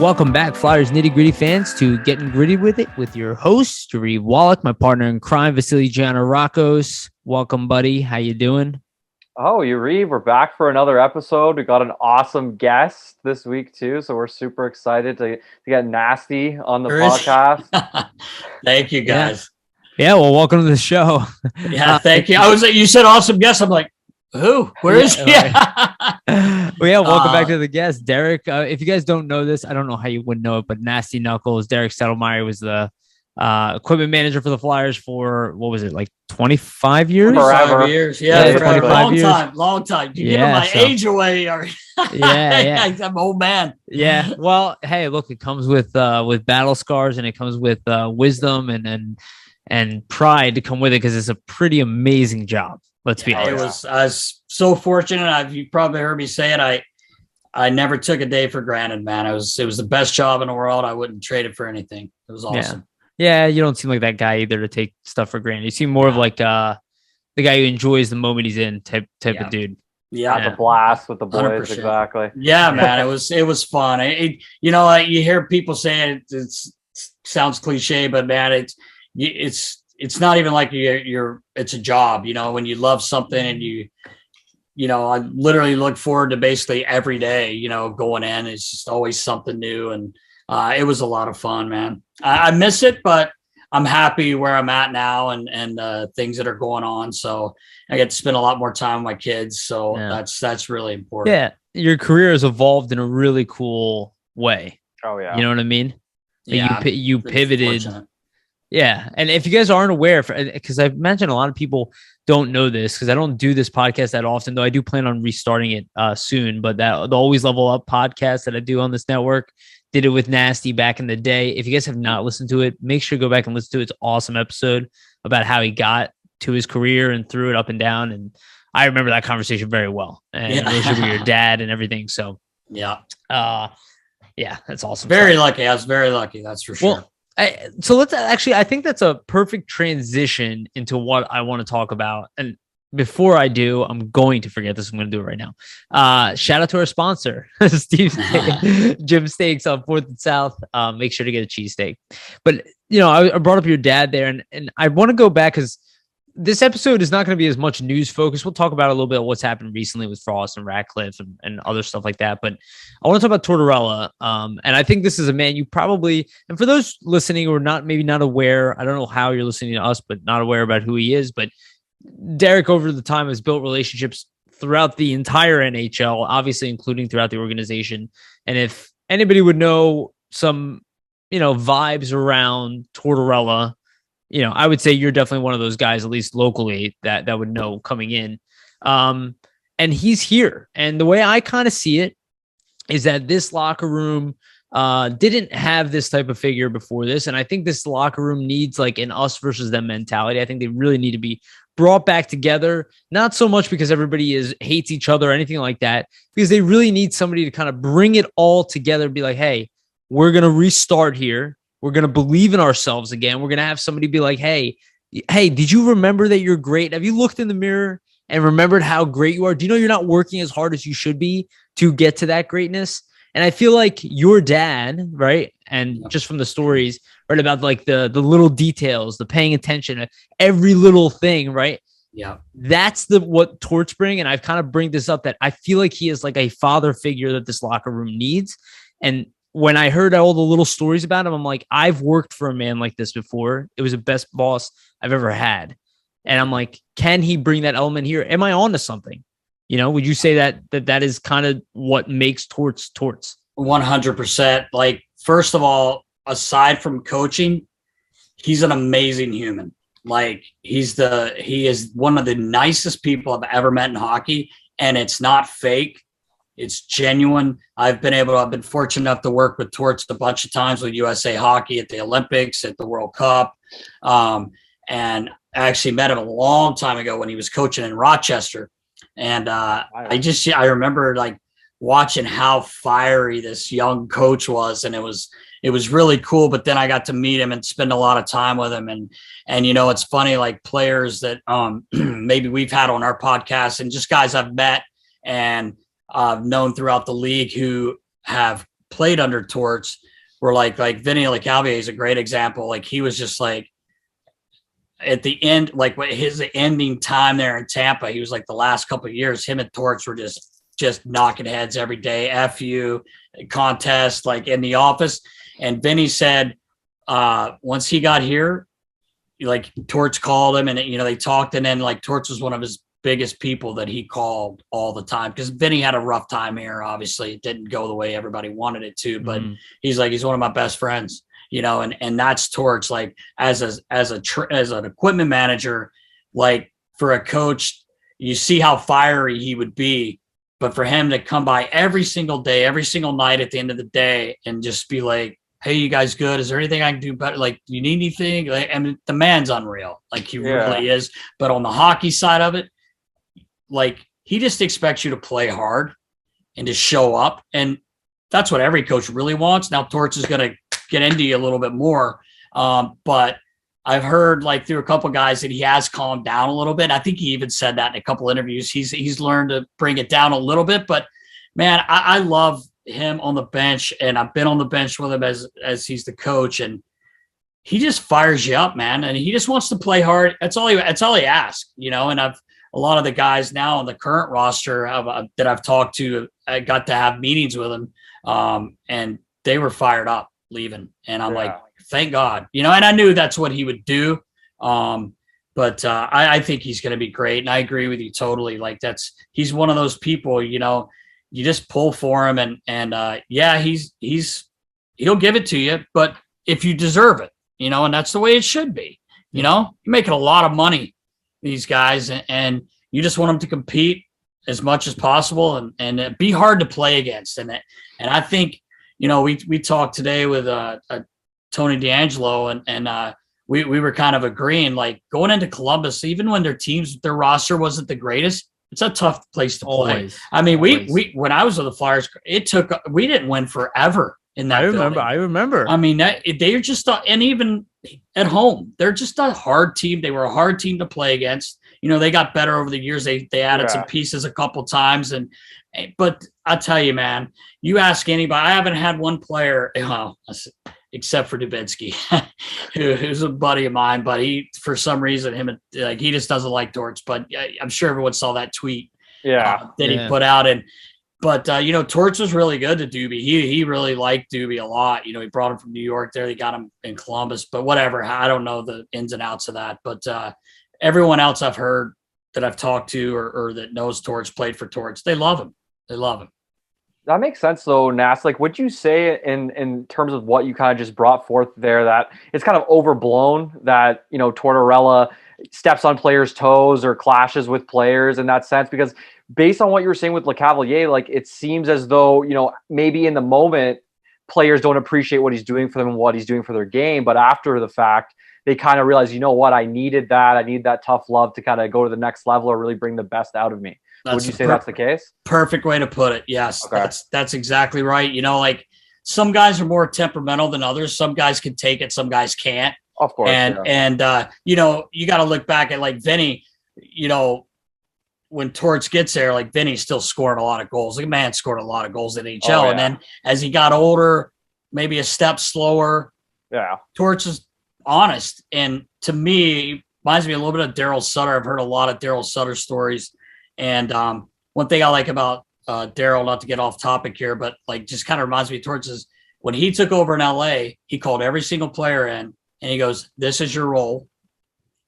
Welcome back, Flyers Nitty Gritty fans, to Getting Gritty with It with your host, Yariv, Wolok, my partner in crime, Vasili, Gianarakos. Welcome, buddy. How you doing? Oh, Yariv, we're back for another episode. We got an awesome guest this week, too, so we're super excited to get Nasty on the podcast. Thank you, guys. Yeah, well, welcome to the show. Yeah, thank you. You said awesome guest. I'm like, who? Where is he? Well, yeah, welcome back to the guest, Derek. If you guys don't know this, I don't know how you wouldn't know it, but Nasty Knuckles, Derek Settlemyre was the equipment manager for the Flyers for, what was it, like 25 years? Forever. 25 years. Yeah, 25 years. Long time. You giving my age away. Yeah. I'm an old man. Yeah. Well, hey, look, it comes with battle scars, and it comes with wisdom and pride to come with it, because it's a pretty amazing job. Let's be honest. I was so fortunate. You probably heard me say it. I never took a day for granted, man. It was the best job in the world. I wouldn't trade it for anything. It was awesome. Yeah, you don't seem like that guy either to take stuff for granted. You seem more of like the guy who enjoys the moment he's in type of dude. Yeah, the blast with the boys, 100%. Exactly. Yeah, man, it was fun. You hear people saying it sounds cliche, but man, it's not even like it's a job, when you love something and I literally look forward to basically every day, going in. It's just always something new. And it was a lot of fun, man. I miss it, but I'm happy where I'm at now and things that are going on. So I get to spend a lot more time with my kids. So that's really important. Yeah. Your career has evolved in a really cool way. Oh yeah. You know what I mean? Yeah. You pivoted. Fortunate. Yeah. And if you guys aren't aware, because I've mentioned a lot of people don't know this, because I don't do this podcast that often, though I do plan on restarting it soon. But the Always Level Up podcast that I do on this network, did it with Nasty back in the day. If you guys have not listened to it, make sure to go back and listen to it. It's an awesome episode about how he got to his career and threw it up and down. And I remember that conversation very well. And relationship with your dad and everything. So yeah, that's awesome. Very lucky. I was very lucky. That's for sure. Well, so let's I think that's a perfect transition into what I want to talk about. And before I do, I'm going to forget this. I'm going to do it right now. Shout out to our sponsor, Jim Steaks on 4th and South. Make sure to get a cheesesteak. But, I brought up your dad there, and I want to go back because this episode is not going to be as much news focused. We'll talk about a little bit of what's happened recently with Frost and Ratcliffe and other stuff like that. But I want to talk about Tortorella. And I think this is a man you probably, and for those listening who are maybe not aware, I don't know how you're listening to us, but not aware about who he is. But Derek over the time has built relationships throughout the entire NHL, obviously including throughout the organization. And if anybody would know some, vibes around Tortorella, I would say you're definitely one of those guys, at least locally, that would know coming in. And he's here. And the way I kind of see it is that this locker room didn't have this type of figure before this. And I think this locker room needs like an us versus them mentality. I think they really need to be brought back together, not so much because everybody hates each other or anything like that, because they really need somebody to kind of bring it all together and be like, hey, we're going to restart here. We're going to believe in ourselves again. We're going to have somebody be like, hey, did you remember that you're great? Have you looked in the mirror and remembered how great you are? Do you know you're not working as hard as you should be to get to that greatness? And I feel like your dad, right? And just from the stories, right, about like the little details, the paying attention to every little thing, right? Yeah. That's what Torts bring. And I've kind of bring this up that I feel like he is like a father figure that this locker room needs. And when I heard all the little stories about him, I'm like, I've worked for a man like this before. It was the best boss I've ever had. And I'm like, can he bring that element here? Am I on to something? Would you say that is kind of what makes Torts? 100%. Like, first of all, aside from coaching, he's an amazing human. Like, he is one of the nicest people I've ever met in hockey, and it's not fake. It's genuine. I've been fortunate enough to work with Torts a bunch of times with USA Hockey at the Olympics, at the World Cup. And I actually met him a long time ago when he was coaching in Rochester. And I remember like watching how fiery this young coach was, and it was really cool. But then I got to meet him and spend a lot of time with him. And it's funny, like players that maybe we've had on our podcast and just guys I've met and known throughout the league who have played under Torts were like Vinny LeCalvier is a great example. Like he was just like at the end, like his ending time there in Tampa, he was like the last couple of years, him and Torts were just knocking heads every day. FU contest, like in the office. And Vinny said, once he got here, like Torts called him and, they talked. And then like Torts was one of his biggest people that he called all the time. Cause Vinny had a rough time here. Obviously it didn't go the way everybody wanted it to, but he's one of my best friends, and that's Torts. Like as an equipment manager, like for a coach, you see how fiery he would be, but for him to come by every single day, every single night at the end of the day and just be like, hey, you guys good? Is there anything I can do better? Like, do you need anything? Like, I mean, the man's unreal. Like he really is. But on the hockey side of it, like he just expects you to play hard and to show up. And that's what every coach really wants. Now Torts is going to get into you a little bit more. But I've heard like through a couple of guys that he has calmed down a little bit. I think he even said that in a couple of interviews. He's learned to bring it down a little bit, but man, I love him on the bench, and I've been on the bench with him as he's the coach, and he just fires you up, man. And he just wants to play hard. That's all he asks, and a lot of the guys now on the current roster that I've talked to, I got to have meetings with him. And they were fired up leaving. And I'm like, thank God, and I knew that's what he would do. But I think he's going to be great. And I agree with you totally. Like he's one of those people, you just pull for him and he'll give it to you, but if you deserve it, and that's the way it should be, you're making a lot of money, these guys, and you just want them to compete as much as possible and be hard to play against. And I think, we talked today with Tony D'Angelo and we were kind of agreeing, like going into Columbus, even when their roster wasn't the greatest, it's a tough place to play. Always. I mean, we when I was with the Flyers, we didn't win forever in that building. I remember. I mean, they're just and even at home, they're just a hard team. They were a hard team to play against. They got better over the years. They added some pieces a couple times, but I tell you, man, you ask anybody. I haven't had one player, except for Dubinsky, who's a buddy of mine, but he, for some reason, he just doesn't like Torts. But I'm sure everyone saw that tweet that he put out. But Torts was really good to Doobie. He really liked Doobie a lot. He brought him from New York there. They got him in Columbus, but whatever. I don't know the ins and outs of that. But everyone else I've heard that I've talked to or that knows Torts, played for Torts, they love him. They love him. That makes sense, though, Nas. Like, would you say in terms of what you kind of just brought forth there that it's kind of overblown that, Tortorella steps on players' toes or clashes with players in that sense? Because based on what you were saying with LeCavalier, like, it seems as though, maybe in the moment, players don't appreciate what he's doing for them and what he's doing for their game. But after the fact, they kind of realize, I needed that. I need that tough love to kind of go to the next level or really bring the best out of me. Would you say that's the case? Perfect way to put it. Yes, okay. That's exactly right. Like some guys are more temperamental than others. Some guys can take it. Some guys can't. Of course. And you got to look back at like Vinny, when Torts gets there, like Vinny's still scoring a lot of goals. The man scored a lot of goals in NHL. And then as he got older, maybe a step slower. Yeah. Torts is honest. And to me, reminds me a little bit of Daryl Sutter. I've heard a lot of Daryl Sutter stories. And one thing I like about Daryl, not to get off topic here, but like just kind of reminds me of Torts is when he took over in LA, he called every single player in and he goes, "This is your role.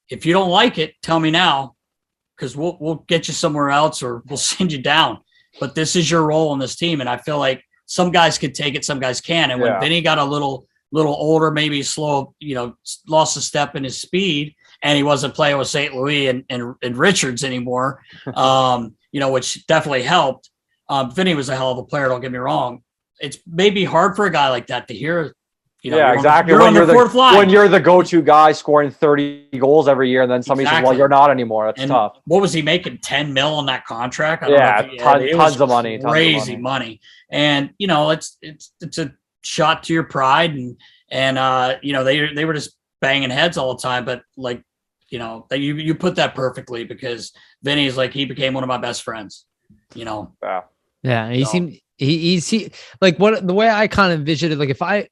If you don't like it, tell me now, because we'll get you somewhere else or we'll send you down. But this is your role in this team." And I feel like some guys could take it, some guys can. And when Vinny got a little older, maybe slow, lost a step in his speed, and he wasn't playing with St. Louis and Richards anymore, which definitely helped. Vinny was a hell of a player, don't get me wrong. It's maybe hard for a guy like that to hear. Exactly. You're on the fourth line. When you're the go-to guy scoring 30 goals every year, and then somebody says, well, you're not anymore. That's tough. What was he making, 10 mil on that contract? Tons of money. Crazy money. And, it's a shot to your pride. And they were just banging heads all the time. But, like, you put that perfectly because Vinny is like, he became one of my best friends, Yeah, he seemed He like what the way I kind of envision it, like if I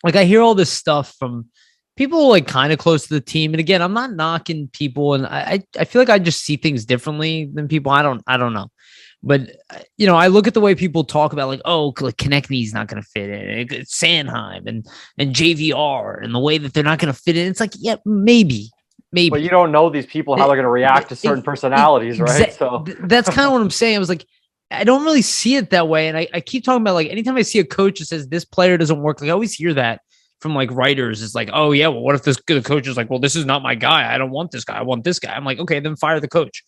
hear all this stuff from people like kind of close to the team. And again, I'm not knocking people, and I feel like I just see things differently than people. I don't know. But I look at the way people talk about like, oh, like Konechny's not going to fit in, it's Sanheim and JVR, and the way that they're not going to fit in. It's like, yeah, maybe. But you don't know these people, how they're going to react to certain personalities, right? So that's kind of what I'm saying. I was like, I don't really see it that way. And I keep talking about like, anytime I see a coach that says this player doesn't work, like I always hear that from like writers. It's like, oh yeah, well, what if the coach is like, well, this is not my guy. I don't want this guy. I want this guy. I'm like, okay, then fire the coach.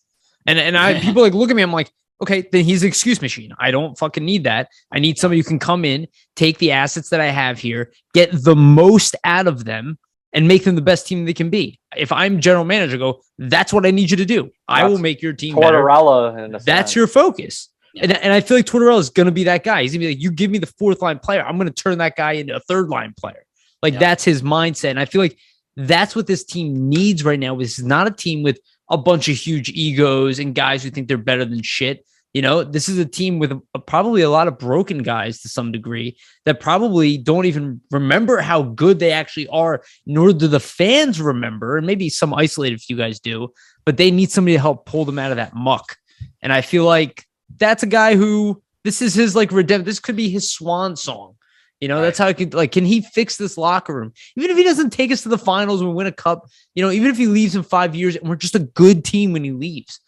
And people like look at me. I'm like, okay, then he's an excuse machine. I don't fucking need that. I need somebody who can come in, take the assets that I have here, get the most out of them, and make them the best team they can be. If I'm general manager, go, that's what I need you to do. I will make your team Tortorella better. That's your focus. Yeah. And I feel like Tortorella is going to be that guy. He's going to be like, you give me the fourth line player, I'm going to turn that guy into a third line player. Like that's his mindset. And I feel like that's what this team needs right now. This is not a team with a bunch of huge egos and guys who think they're better than shit. This is a team with probably a lot of broken guys to some degree that probably don't even remember how good they actually are, nor do the fans remember. And maybe some isolated few guys do, but they need somebody to help pull them out of that muck. And I feel like that's a guy who this is his like redemption. This could be his swan song. That's how it could, like, can he fix this locker room? Even if he doesn't take us to the finals and win a cup, even if he leaves in 5 years and we're just a good team when he leaves,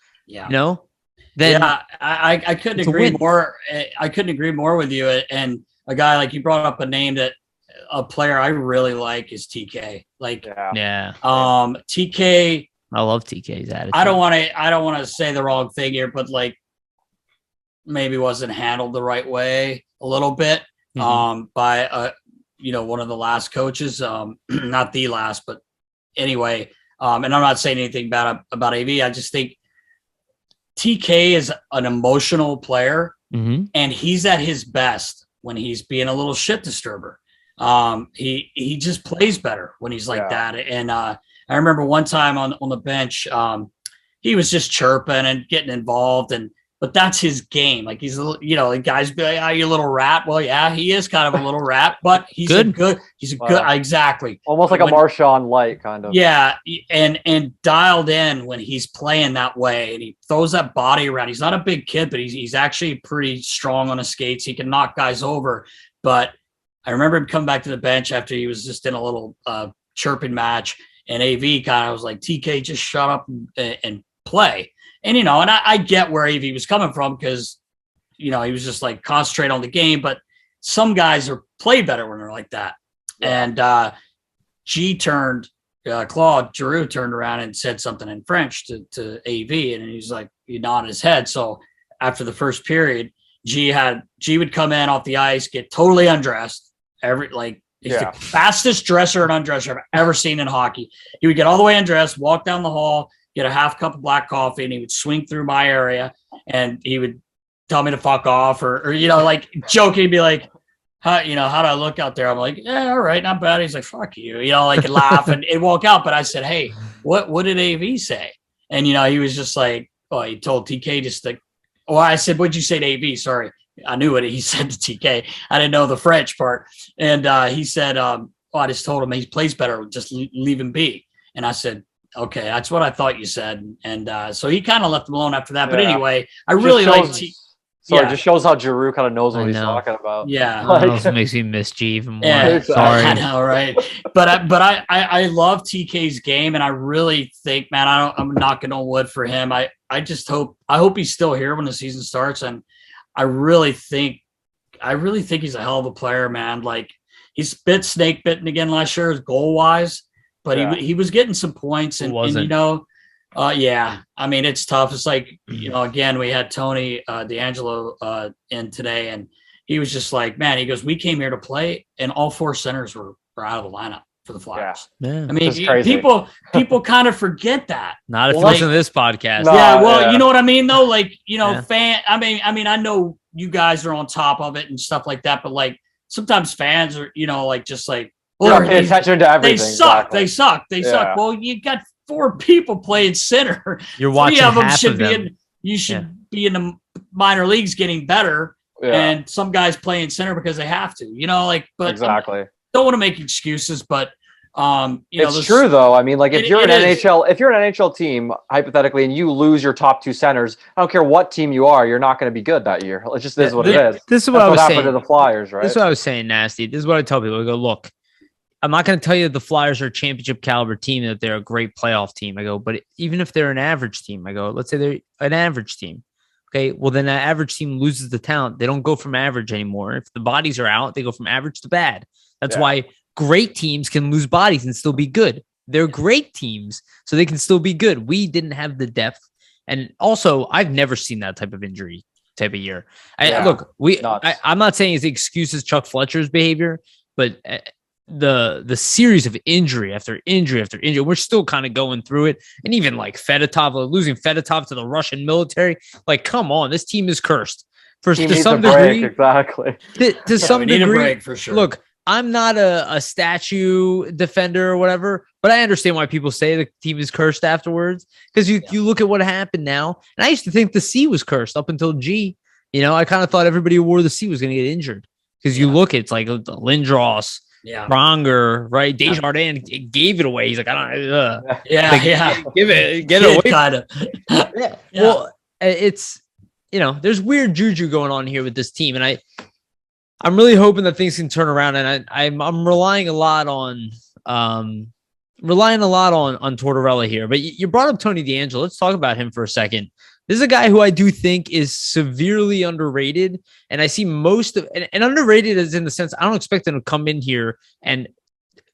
then I couldn't agree more. I couldn't agree more with you. And a guy like you brought up a name that a player I really like is TK. Like, TK. I love TK's attitude. I don't want to say the wrong thing here, but like maybe wasn't handled the right way a little bit. By one of the last coaches, not the last, but anyway. And I'm not saying anything bad about AV. I just think TK is an emotional player, and he's at his best when he's being a little shit disturber. He just plays better when he's like that. And I remember one time on the bench, he was just chirping and getting involved, but that's his game. Like he's a little, the guys be like, "Oh, you little rat." Well, yeah, he is kind of a little rat, but he's good. Exactly. Almost like a Marshawn light kind of. Yeah. And dialed in when he's playing that way, and he throws that body around. He's not a big kid, but he's actually pretty strong on his skates. He can knock guys over. But I remember him coming back to the bench after he was just in a little chirping match, and AV kind of was like, TK, just shut up and play. And, and I get where AV was coming from because, he was just like concentrate on the game. But some guys play better when they're like that. And Claude Giroux turned around and said something in French to AV. And he's like, he nodded his head. So after the first period, G would come in off the ice, get totally undressed. He's the fastest dresser and undresser I've ever seen in hockey. He would get all the way undressed, walk down the hall, get a half cup of black coffee, and he would swing through my area and he would tell me to fuck off or like joking. He'd be like, how do I look out there? I'm like, yeah, all right, not bad. He's like, fuck you, like laugh and walk out. But I said, hey, what did AV say? And, he was just like, oh, he told TK just like, I said, what'd you say to AV? Sorry. I knew what he said to TK. I didn't know the French part. And he said, I just told him he plays better. Just leave him be. And I said, okay, that's what I thought you said. And so he kind of left him alone after that. But anyway, I really like it just shows how Giroux kind of knows what he's talking about. Yeah. It also makes me miss G even more. Yeah, sorry. I know, right? But I love TK's game, and I really think, man, I'm knocking on wood for him. I hope he's still here when the season starts, and I really think he's a hell of a player, man. Like he's snake bitten again last year, goal wise. But he was getting some points, and I mean, it's tough. It's like, again, we had Tony D'Angelo in today, and he was just like, man, he goes, we came here to play, and all four centers were out of the lineup for the Flyers. Yeah. I mean, people kind of forget that. Not if you listen to this podcast. You know what I mean, though? Like, I mean, I know you guys are on top of it and stuff like that, but like sometimes fans are, just like, pay attention to everything. They suck. Well, you got four people playing center. You're watching Three of them half should of be them. You should be in the minor leagues getting better. and some guys play in center because they have to, like, but exactly. Don't want to make excuses, but it's true though. I mean, like if you're an NHL team, hypothetically, and you lose your top 2 centers, I don't care what team you are, you're not going to be good that year. It just is what it is. This is what I was saying to the Flyers, right? This is what I was saying, Nasty. This is what I tell people. I go, look, I'm not going to tell you that the Flyers are a championship caliber team, that they're a great playoff team. I go, but even if they're an average team, I go, let's say they're an average team. Okay, well, then that average team loses the talent. They don't go from average anymore. If the bodies are out, they go from average to bad. That's why great teams can lose bodies and still be good. They're great teams, so they can still be good. We didn't have the depth. And also, I've never seen that type of injury type of year. I'm not saying his excuse is Chuck Fletcher's behavior, but the series of injury after injury after injury, we're still kind of going through it. And even like Fedotov, losing Fedotov to the Russian military, like, come on, this team is cursed. To some degree, exactly. To some degree, need a break for sure. Look, I'm not a statue defender or whatever, but I understand why people say the team is cursed afterwards. Because you look at what happened now, and I used to think the C was cursed up until G. I kind of thought everybody who wore the C was going to get injured. Because you look, it's like Lindros, Pronger, right? Desjardins gave it away. He's like, I don't. Give it, get it away. Kind of. Well, it's there's weird juju going on here with this team, and I'm really hoping that things can turn around. And I'm relying a lot on Tortorella here. But you brought up Tony DeAngelo. Let's talk about him for a second. This is a guy who I do think is severely underrated. And I see most of and underrated is in the sense I don't expect him to come in here and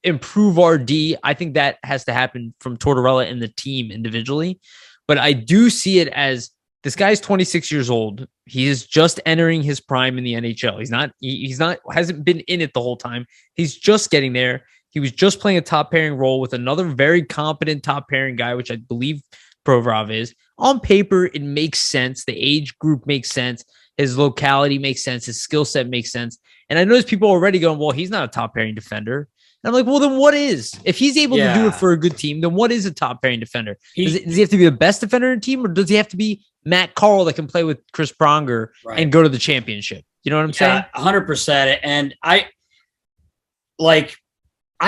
improve our D. I think that has to happen from Tortorella and the team individually. But I do see it as this guy's 26 years old. He is just entering his prime in the NHL. Hasn't been in it the whole time. He's just getting there. He was just playing a top pairing role with another very competent top pairing guy, which I believe Provorov is. On paper, it makes sense. The age group makes sense. His locality makes sense. His skill set makes sense. And I notice people already going, well, he's not a top pairing defender. And I'm like, well, then what is? If he's able to do it for a good team, then what is a top pairing defender? Does he have to be the best defender in the team, or does he have to be Matt Carl that can play with Chris Pronger and go to the championship? You know what I'm saying? 100%. And I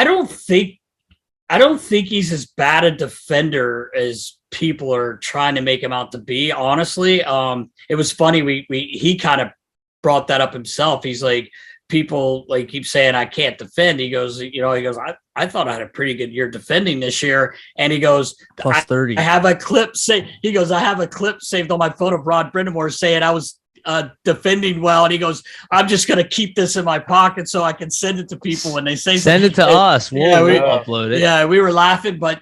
don't think he's as bad a defender as people are trying to make him out to be. Honestly, it was funny. He kind of brought that up himself. He's like, people like keep saying I can't defend. He goes, I thought I had a pretty good year defending this year. And he goes, plus 30. I have a clip saved on my phone of Rod Brindamore saying I was defending well. And he goes, I'm just going to keep this in my pocket so I can send it to people when they say send it to us. We'll upload it. Yeah, we were laughing, but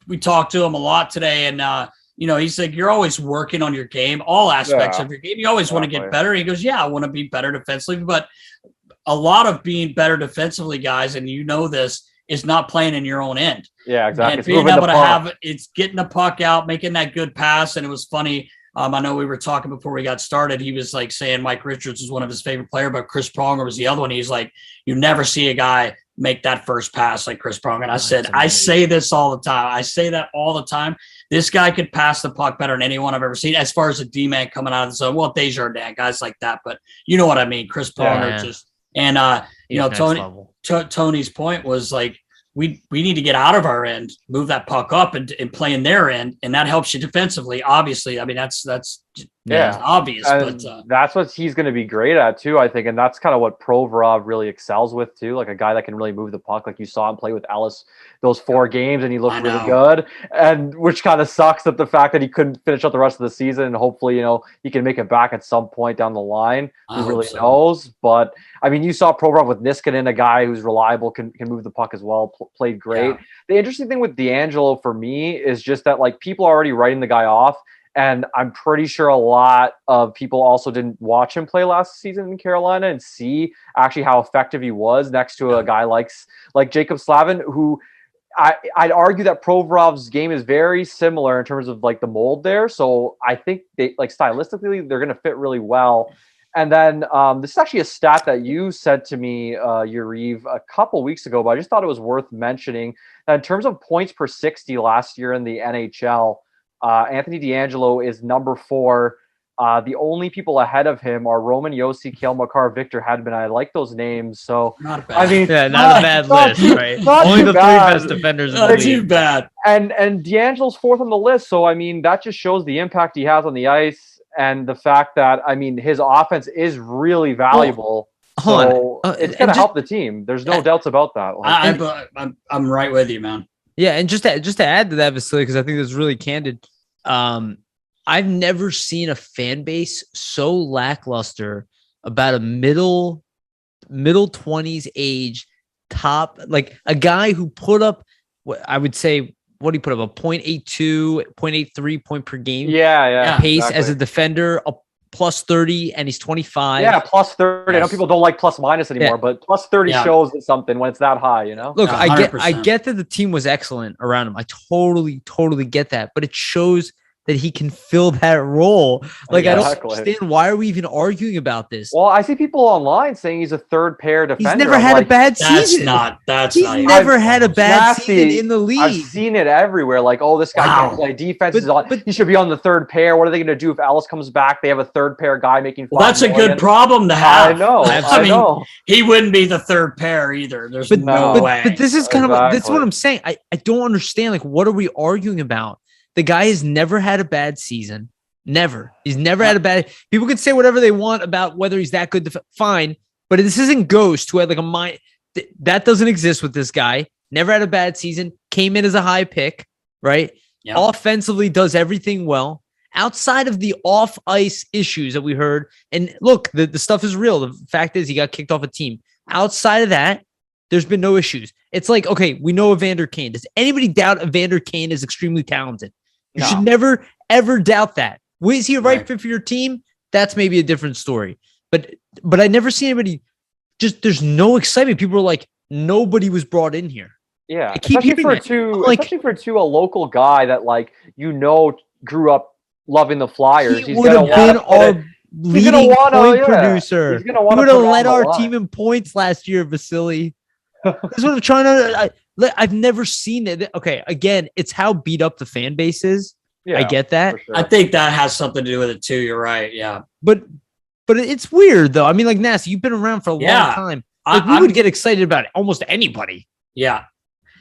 we talked to him a lot today, and he's like, you're always working on your game, all aspects of your game. You always want to get better. He goes, I want to be better defensively, but a lot of being better defensively, guys, and this, is not playing in your own end. Yeah, exactly. And being able to it's getting the puck out, making that good pass. And it was funny. I know we were talking before we got started. He was like saying Mike Richards was one of his favorite players, but Chris Pronger was the other one. He's like, you never see a guy make that first pass like Chris Pronger. And I said, I say this all the time. I say that all the time. This guy could pass the puck better than anyone I've ever seen as far as a D-man coming out of the zone. Well, Desjardins, guys like that, but you know what I mean. Chris Pronger Tony's point was like, we need to get out of our end, move that puck up and play in their end. And that helps you defensively. Obviously. I mean, that's obvious, and but that's what he's going to be great at too, I think. And that's kind of what Provorov really excels with too. Like a guy that can really move the puck. Like you saw him play with Ellis those 4 games and he looked really good, and which kind of sucks at the fact that he couldn't finish out the rest of the season. And hopefully, he can make it back at some point down the line. Who really knows? But I mean, you saw Provorov with Niskanen, a guy who's reliable, can move the puck as well, played great. Yeah. The interesting thing with DeAngelo for me is just that like people are already writing the guy off. And I'm pretty sure a lot of people also didn't watch him play last season in Carolina and see actually how effective he was next to a guy like Jacob Slavin, who I'd argue that Provorov's game is very similar in terms of like the mold there. So I think they like stylistically, they're going to fit really well. And then this is actually a stat that you said to me, Yariv, a couple weeks ago, but I just thought it was worth mentioning. That in terms of points per 60 last year in the NHL, Anthony DeAngelo is number 4 The only people ahead of him are Roman Yossi, Kale Makar, Victor Hedman. I like those names. So Not bad. I mean, Yeah, not a bad list, right? not Only too the bad. three best defenders in the Not too league. bad. and D'Angelo's fourth on the list. So I mean, that just shows the impact he has on the ice and the fact that I mean his offense is really valuable. Hold on. It's going to help the team. There's no doubts about that. I'm right with you, man. Yeah, and just to add to that, Vasili, because I think that's really candid. I've never seen a fan base so lackluster about a middle 20s age top, like a guy who put up what I would say, what he put up, a 0.82, 0.83 point per game pace as a defender, a plus 30, and he's 25. Yeah, plus 30. I know people don't like plus minus anymore, but plus 30 shows it something when it's that high, you know? Look, 100%. I get that the team was excellent around him. I totally get that, but it shows that he can fill that role. Like, I don't understand, why are we even arguing about this? Well, I see people online saying he's a third pair defender. He's never had a bad season. He's never had a bad season in the league. I've seen it everywhere. Like, oh, this guy can't play defense. But he should be on the third pair. What are they going to do if Ellis comes back? They have a third pair guy making $5 that's million. a good problem to have. I know. I mean, he wouldn't be the third pair either. There's no way. But this is kind of that's what I'm saying. I don't understand. Like, what are we arguing about? The guy has never had a bad season. Never. He's never had a bad. People can say whatever they want about whether he's that good. Fine. But this isn't Ghost, who had like a mind. That doesn't exist with this guy. Never had a bad season. Came in as a high pick, right? Yeah. Offensively does everything well. Outside of the off-ice issues that we heard. And look, the stuff is real. The fact is he got kicked off a team. Outside of that, there's been no issues. It's like, okay, we know Evander Kane. Does anybody doubt Evander Kane is extremely talented? You should never, ever doubt that. Is he a right fit for your team? That's maybe a different story. But I never see anybody there's no excitement. People are like, nobody was brought in here. Yeah. I keep hearing that. Especially for a local guy that grew up loving the Flyers. He would have been our leading point producer. He would have led our team in points last year, Vasili. That's what I'm trying to. I've never seen it. Okay, again, it's how beat up the fan base is. Yeah, I get that. Sure. I think that has something to do with it too. You're right. Yeah, but it's weird though. I mean, like Nasty, you've been around for a long time. Like, we would get excited about it. Almost anybody. Yeah,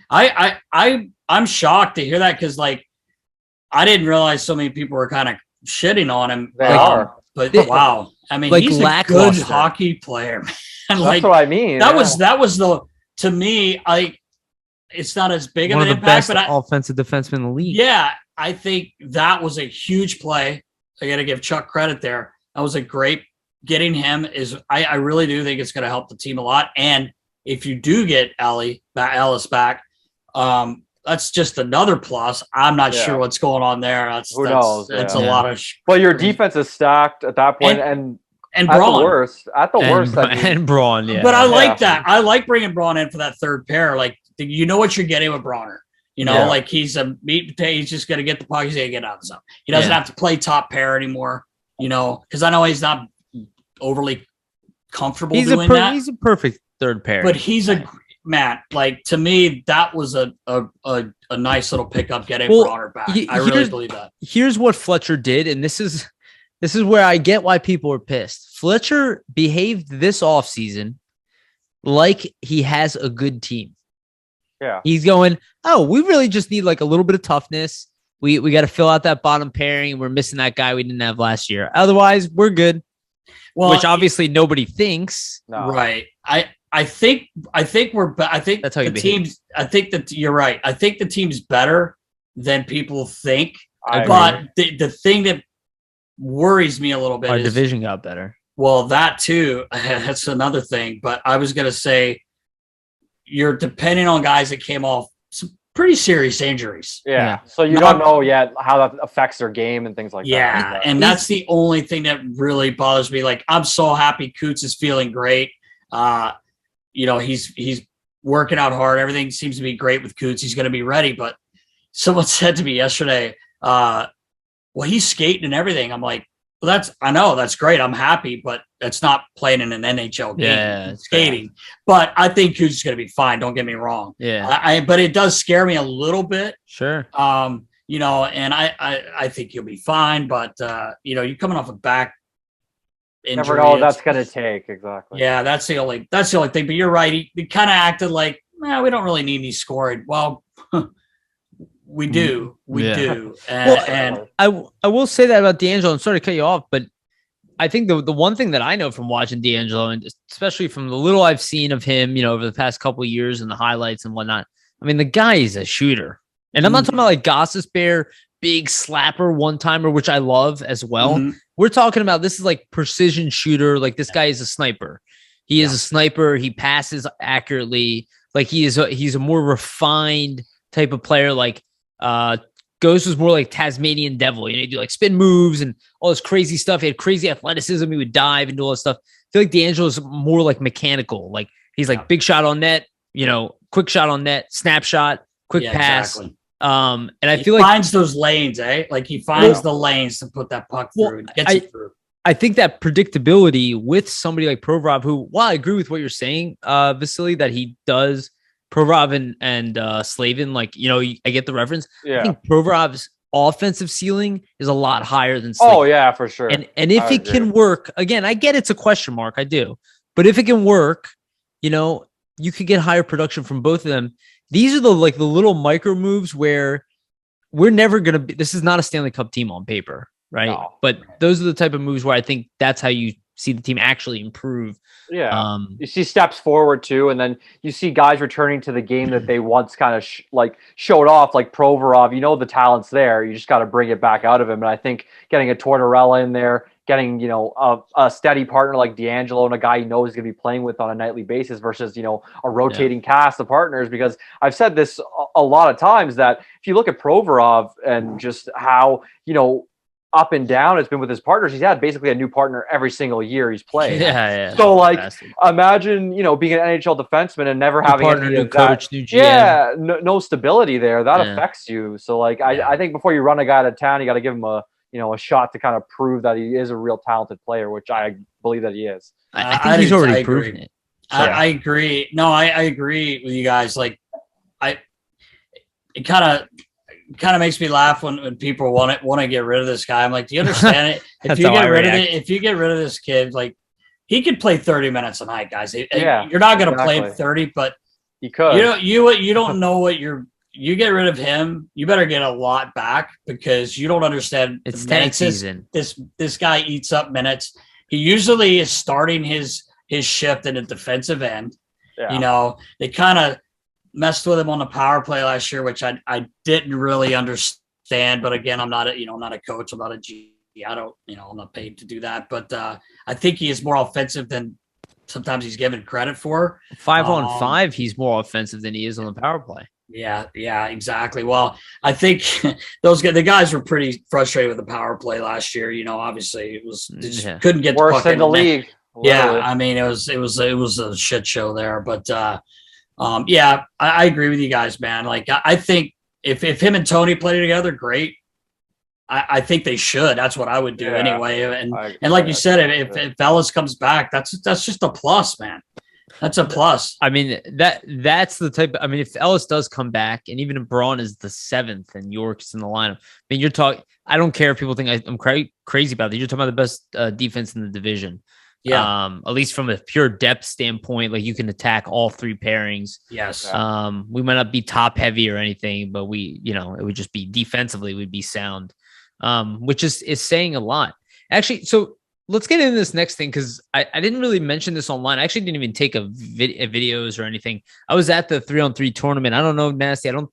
I'm shocked to hear that because like I didn't realize so many people were kind of shitting on him. They are. But wow, I mean, like, he's a good hockey player. And that's what I mean. That was the. To me, it's not as big of an impact, but offensive defenseman in the league. Yeah, I think that was a huge play. I got to give Chuck credit there. That was a great getting him. I really do think it's going to help the team a lot. And if you do get Ellis back, that's just another plus. I'm not sure what's going on there. Who knows? It's a lot of. Well, your defense is stacked at that point, and at Braun. At the worst, and Braun, yeah. But I like that. I like bringing Braun in for that third pair. Like, you know what you're getting with Bronner. You know, like he's a meat and potato. He's just going to get the puck. He's going to get out of the zone. He doesn't have to play top pair anymore, you know, because I know he's not overly comfortable doing that. He's a perfect third pair. But he's Matt, like, to me, that was a nice little pickup getting Bronner back. I really believe that. Here's what Fletcher did, and this is where I get why people are pissed. Fletcher behaved this offseason like he has a good team. Yeah. He's going, oh, we really just need like a little bit of toughness. We got to fill out that bottom pairing. We're missing that guy we didn't have last year. Otherwise, we're good. Well, which obviously nobody thinks. No. Right. I think that's how the team's. I think that you're right. I think the team's better than people think. But the thing that worries me a little bit. Our division got better. Well, that too. That's another thing. But I was going to say, you're depending on guys that came off some pretty serious injuries. Yeah. So you don't know yet how that affects their game and things like that. Yeah. And that's the only thing that really bothers me. Like, I'm so happy Coots is feeling great. You know, he's working out hard. Everything seems to be great with Coots. He's going to be ready. But someone said to me yesterday, well, he's skating and everything. I'm like, well, I know that's great. I'm happy, but that's not playing in an NHL game. Yeah, skating. Bad. But I think Coots is going to be fine. Don't get me wrong. Yeah. But it does scare me a little bit. Sure. You and I think you'll be fine. But you're coming off a back injury. Never know what that's gonna take. Exactly. Yeah, that's the only thing. But you're right. He kind of acted like, we don't really need any scoring. Well, we do. We do. And I will say that about D'Angelo. I'm sorry to cut you off, but I think the one thing that I know from watching D'Angelo, and especially from the little I've seen of him, over the past couple of years and the highlights and whatnot, I mean, the guy is a shooter. And I'm not talking about like Goss's Bear, big slapper, one-timer, which I love as well. Mm-hmm. We're talking about this is like precision shooter. Like this guy is a sniper. He is a sniper. He passes accurately. Like he's a more refined type of player. Like Ghost was more like Tasmanian Devil. He'd do like spin moves and all this crazy stuff. He had crazy athleticism. He would dive and do all this stuff. I feel like D'Angelo's more like mechanical. Like he's like big shot on net, quick shot on net, snapshot, quick pass. Exactly. And I he feel like finds those lanes, Like he finds the lanes to put that puck through and gets it through. I think that predictability with somebody like Provorov, who, while I agree with what you're saying, Vasili, that he does, Provorov and Slavin, like, I get the reference. Yeah. I think Provorov's offensive ceiling is a lot higher than Slavin. Oh, yeah, for sure. And if it can work, again, I get it's a question mark, I do. But if it can work, you could get higher production from both of them. These are the little micro moves where we're never going to be, this is not a Stanley Cup team on paper, right? No. But those are the type of moves where I think that's how you see the team actually improve. Yeah. You see steps forward too. And then you see guys returning to the game that they once kind of showed off, like Provorov, the talent's there. You just got to bring it back out of him. And I think getting a Tortorella in there, getting, a steady partner like D'Angelo and a guy he knows he's going to be playing with on a nightly basis versus, a rotating cast of partners. Because I've said this a lot of times that if you look at Provorov and just how, up and down it's been with his partners, he's had basically a new partner every single year he's played. Yeah. So imagine, being an NHL defenseman and never having partner, new coach, new GM. Yeah, no stability there. That affects you. So I think before you run a guy out of town, you got to give him a shot to kind of prove that he is a real talented player, which I believe that he is. I think he's already proven it. I agree. No, I agree with you guys. It kind of makes me laugh when people want to get rid of this guy. I'm like, do you understand it? If you get rid of this kid, he could play 30 minutes a night, guys. You're not going to play him 30, but he could. You don't know what you get rid of him, you better get a lot back because you don't understand. It's tank season. This guy eats up minutes. He usually is starting his shift in a defensive end. Yeah. They kind of messed with him on the power play last year, which I didn't really understand. But again, I'm not a coach. I'm not a G. I don't, I'm not paid to do that. But I think he is more offensive than sometimes he's given credit for. 5-on-5, he's more offensive than he is on the power play. Yeah, exactly. Well, I think the guys were pretty frustrated with the power play last year. Obviously it was couldn't get worse in the league. Yeah, I mean it was a shit show there. But I agree with you guys, man. I think if him and Tony play together, great. I think they should. That's what I would do anyway. And like you said, if Ellis comes back, that's just a plus, man. That's a plus. I mean, that's the type. I mean, if Ellis does come back, and even if Braun is the 7th and York's in the lineup, I mean, you're talking. I don't care if people think I'm crazy about that. You're talking about the best defense in the division. Yeah. At least from a pure depth standpoint, you can attack all three pairings. Yes. We might not be top heavy or anything, but it would just be defensively, we'd be sound. Which is saying a lot. Actually, so let's get into this next thing because I didn't really mention this online. I actually didn't even take a videos or anything. I was at the 3-on-3 tournament. I don't know, Nasty. I don't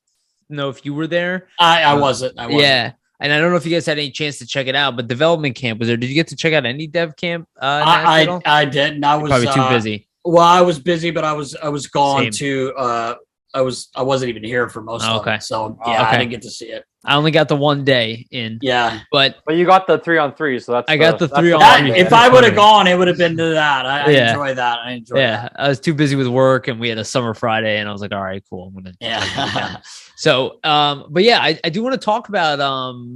know if you were there. I wasn't. Yeah. And I don't know if you guys had any chance to check it out, but development camp was there. Did you get to check out any dev camp? I didn't. I was probably too busy. Well, I was busy, but I was gone to I wasn't even here for most of it. So I didn't get to see it. I only got the one day in. Yeah. But you got the 3-on-3, so that's I got the 3-on-3. If I would have gone, it would have been to that. I enjoy that. I enjoy that. I was too busy with work and we had a summer Friday and I was like, all right, cool. I'm gonna So but yeah, I do want to talk about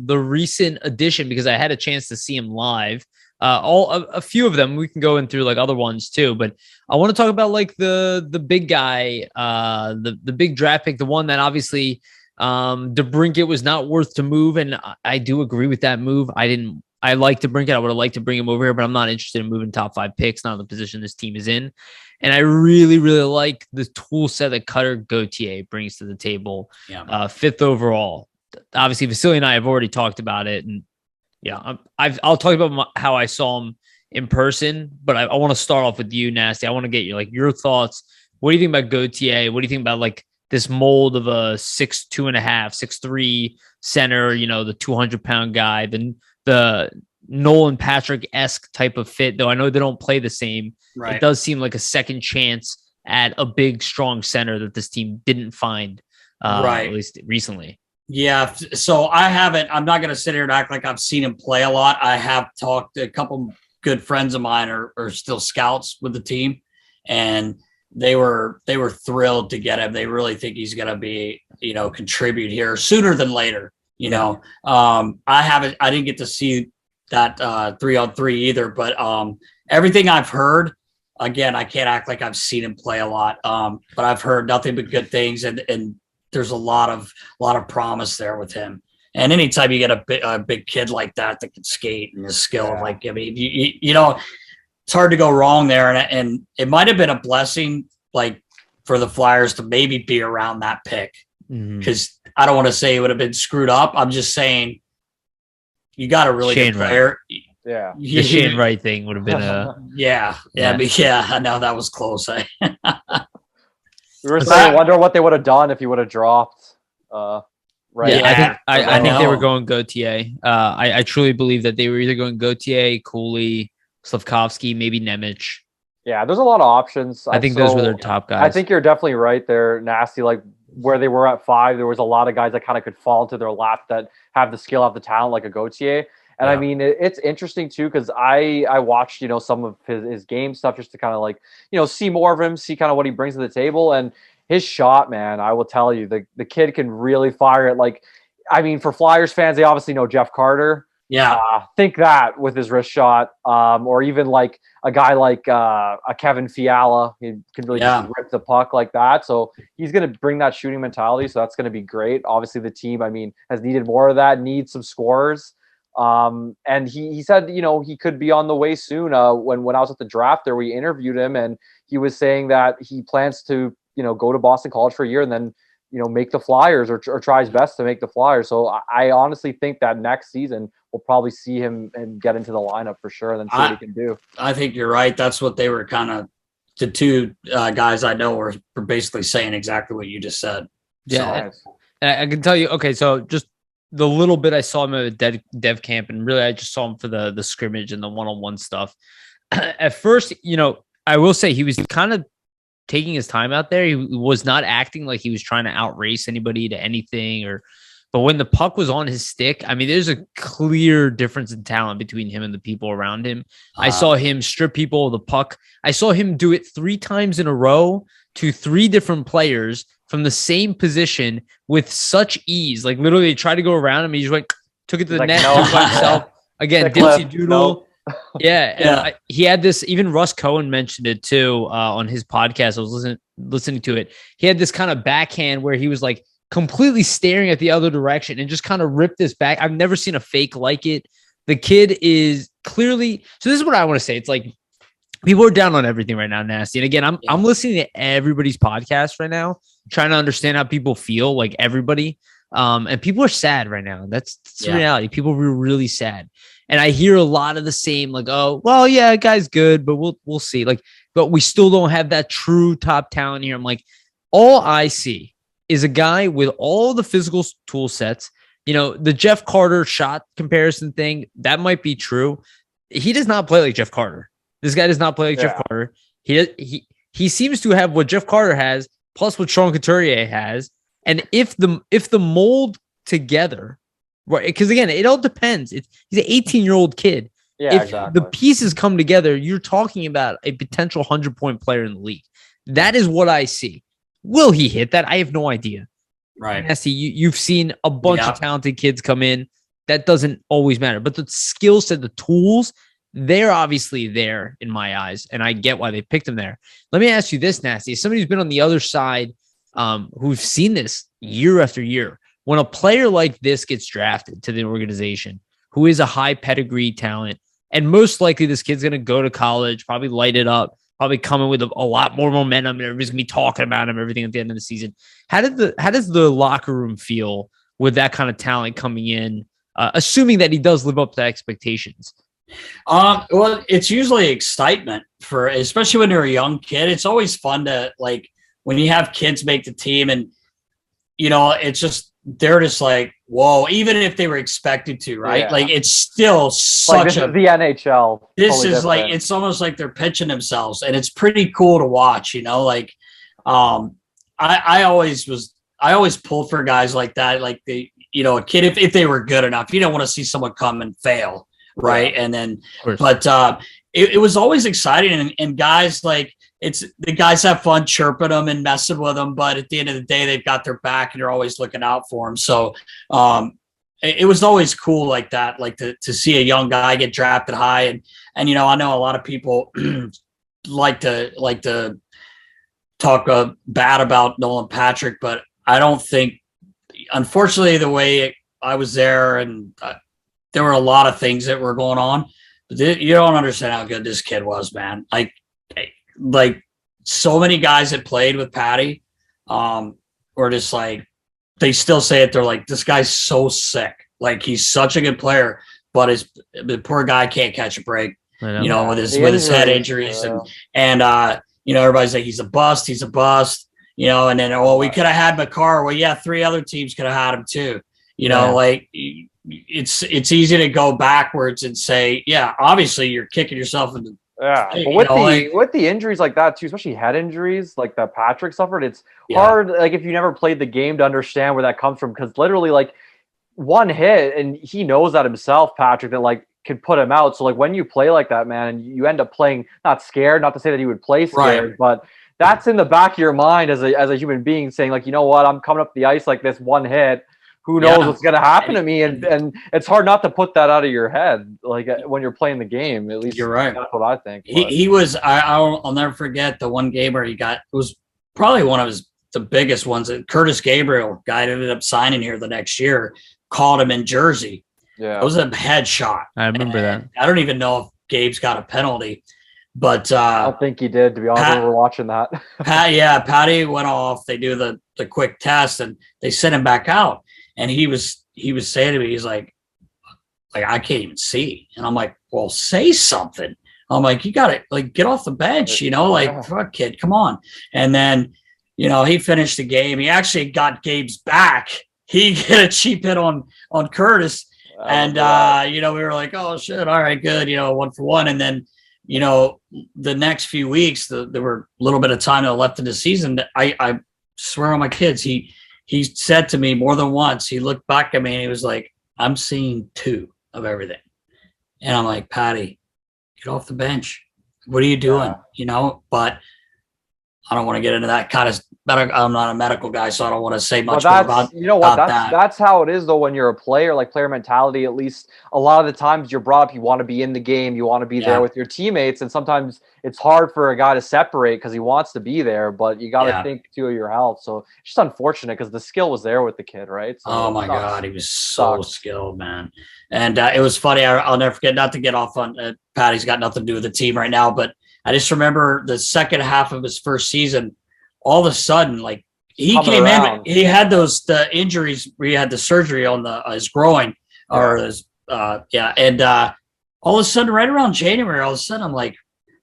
the recent addition because I had a chance to see him live. A few of them. We can go in through other ones too, but I want to talk about the big guy, the big draft pick, the one that obviously DeBrincat was not worth to move, and I do agree with that move. I like DeBrincat. I would have liked to bring him over here, but I'm not interested in moving top 5 picks, not the position this team is in. And I really, really like the tool set that Cutter Gauthier brings to the table. Yeah. 5th overall. Obviously, Vasili and I have already talked about it, and I'll talk about how I saw him in person, but I want to start off with you, Nasty. I want to get your thoughts. What do you think about Gauthier? What do you think about this mold of a 6'2.5", 6'3" center? The 200-pound guy, the Nolan Patrick-esque type of fit, though I know they don't play the same. Right. It does seem like a second chance at a big, strong center that this team didn't find, at least recently. Yeah. So I'm not going to sit here and act like I've seen him play a lot. I have talked to a couple good friends of mine are still scouts with the team, and they were thrilled to get him. They really think he's going to be, contribute here sooner than later. I didn't get to see that 3-on-3 either, but everything I've heard, again, I can't act like I've seen him play a lot, but I've heard nothing but good things, and there's a lot of promise there with him. And anytime you get a big kid like that can skate and his skill, it's hard to go wrong there. And it might have been a blessing, for the Flyers to maybe be around that pick, because I don't want to say it would have been screwed up. I'm just saying you got a really good player. Right. Yeah. The Shane Wright thing would have been a I know that was close. We were saying, I wonder what they would have done if he would have dropped. Right. Yeah, I think they were going Gauthier. I truly believe that they were either going Gauthier, Cooley, Slavkovsky, maybe Nemec. Yeah, there's a lot of options. I think those were their top guys. I think you're definitely right there, Nasty. Where they were at 5, there was a lot of guys that kind of could fall into their lap that have the skill, have the talent, like a Gauthier. And I mean, it's interesting too, because I watched, some of his game stuff just to kind of see more of him, see kind of what he brings to the table. And his shot, man, I will tell you, the kid can really fire it. For Flyers fans, they obviously know Jeff Carter. Yeah. Think that with his wrist shot, or even a guy like a Kevin Fiala, he can really just rip the puck like that. So he's going to bring that shooting mentality. So that's going to be great. Obviously, the team, has needed more of that, needs some scorers. And he said, he could be on the way soon. When I was at the draft there, we interviewed him, and he was saying that he plans to, go to Boston College for a year and then, make the Flyers or try his best to make the Flyers. So I honestly think that next season we'll probably see him and get into the lineup for sure, and then see what he can do. I think you're right. That's what they were kind of, the two guys I know were basically saying exactly what you just said. Yeah. So. I can tell you, okay, so just the little bit I saw him at dev camp, and really I just saw him for the scrimmage and the one-on-one stuff. At first, I will say he was kind of taking his time out there. He was not acting like he was trying to outrace anybody to anything, but when the puck was on his stick, there's a clear difference in talent between him and the people around him. I saw him strip people of the puck. I saw him do it 3 times in a row to 3 different players from the same position with such ease. Literally they tried to go around him. He just took it to the net by himself. Again, Dipsy Doodle. Nope. Yeah. And he had this, even Russ Cohen mentioned it too, on his podcast. I was listening to it. He had this kind of backhand where he was completely staring at the other direction and just kind of ripped this back. I've never seen a fake like it. The kid is clearly, so this is what I want to say. It's people are down on everything right now, Nasty. And again, I'm listening to everybody's podcast right now, trying to understand how people feel, everybody. And people are sad right now. That's the reality. People were really sad. And I hear a lot of the same, oh, well, yeah, guy's good, but we'll see. But we still don't have that true top talent here. I'm all I see is a guy with all the physical tool sets. The Jeff Carter shot comparison thing, that might be true. He does not play like Jeff Carter. This guy does not play like Jeff Carter. He seems to have what Jeff Carter has, plus what Sean Couturier has. And if the mold together, right? Because again, it all depends. He's an 18-year-old kid. Yeah, if exactly. The pieces come together, you're talking about a potential 100-point player in the league. That is what I see. Will he hit that? I have no idea. Right. Nasty, you've seen a bunch of talented kids come in. That doesn't always matter. But the skill set, the tools, they're obviously there in my eyes. And I get why they picked him there. Let me ask you this, Nasty. As somebody who's been on the other side, who's seen this year after year, when a player like this gets drafted to the organization, who is a high pedigree talent, and most likely this kid's going to go to college, probably light it up, probably coming with a lot more momentum, and everybody's going to be talking about him, everything at the end of the season. How does the locker room feel with that kind of talent coming in, assuming that he does live up to expectations? Well, it's usually excitement especially when you're a young kid. It's always fun to, like, when you have kids make the team, and it's just, they're just like, whoa, even if they were expected to, right? Yeah. Like, it's still such this is the NHL. This totally is different. like, it's almost like they're pitching themselves, and it's pretty cool to watch, like, I always pulled for guys like that, like a kid, if they were good enough. You don't want to see someone come and fail, right? Yeah. And then, but it was always exciting, and guys, like, the guys have fun chirping them and messing with them, but at the end of the day, they've got their back and they're always looking out for them. So it was always cool like that, like to see a young guy get drafted high. And I know a lot of people like to talk bad about Nolan Patrick, but I don't think, unfortunately, the way I was there, and there were a lot of things that were going on, but you don't understand how good this kid was, man. Like so many guys that played with Patty were just like, they still say it. They're like, this guy's so sick. Like, he's such a good player, but the poor guy can't catch a break, with his head injuries. And everybody's like, he's a bust. And then, we could have had Makar. Well, yeah, 3 other teams could have had him too. Like, it's easy to go backwards and say, yeah, obviously you're kicking yourself in the. Yeah, but with the injuries like that too, especially head injuries like that Patrick suffered, it's hard. Like, if you never played the game, to understand where that comes from, because literally, like, one hit, and he knows that himself, Patrick, that like could put him out. So like, when you play like that, man, and you end up playing not scared, not to say that he would play scared, right, but that's in the back of your mind as a human being, saying like, you know what, I'm coming up the ice like this, one hit. Who knows what's going to happen to me? And it's hard not to put that out of your head, like, when you're playing the game. At least you're right. That's what I think. He was. I'll never forget the one game where it was probably one of the biggest ones. Curtis Gabriel, guy ended up signing here the next year, called him in Jersey. Yeah, it was a headshot. I remember that. I don't even know if Gabe's got a penalty, but I don't think he did. To be honest, we were watching that. Patty went off. They do the quick test, and they sent him back out. And he was saying to me, he's like, I can't even see. And I'm like, well, say something. I'm like, you got to, like, get off the bench, fuck, kid, come on. And then, he finished the game. He actually got Gabe's back. He get a cheap hit on Curtis. And, we were like, oh shit. All right, good. 1-for-1. And then, the next few weeks, there were a little bit of time left in the season. I swear on my kids, he said to me more than once, he looked back at me and he was like, I'm seeing 2 of everything. And I'm like, Patty, get off the bench. What are you doing? But I don't want to get into that kind of, I'm not a medical guy, so I don't want to say much more about that. That's how it is, though, when you're a player, like player mentality. At least a lot of the times you're brought up, you want to be in the game, you want to be there with your teammates, and sometimes it's hard for a guy to separate because he wants to be there, but you got to think too of your health. So it's just unfortunate because the skill was there with the kid, right? So oh my God, he was so skilled, man. And it was funny. I'll never forget, not to get off on Patty's got nothing to do with the team right now, but I just remember the second half of his first season, all of a sudden, like, he came in, he had the injuries where he had the surgery on his groin or his, and all of a sudden, right around January, all of a sudden, I'm like,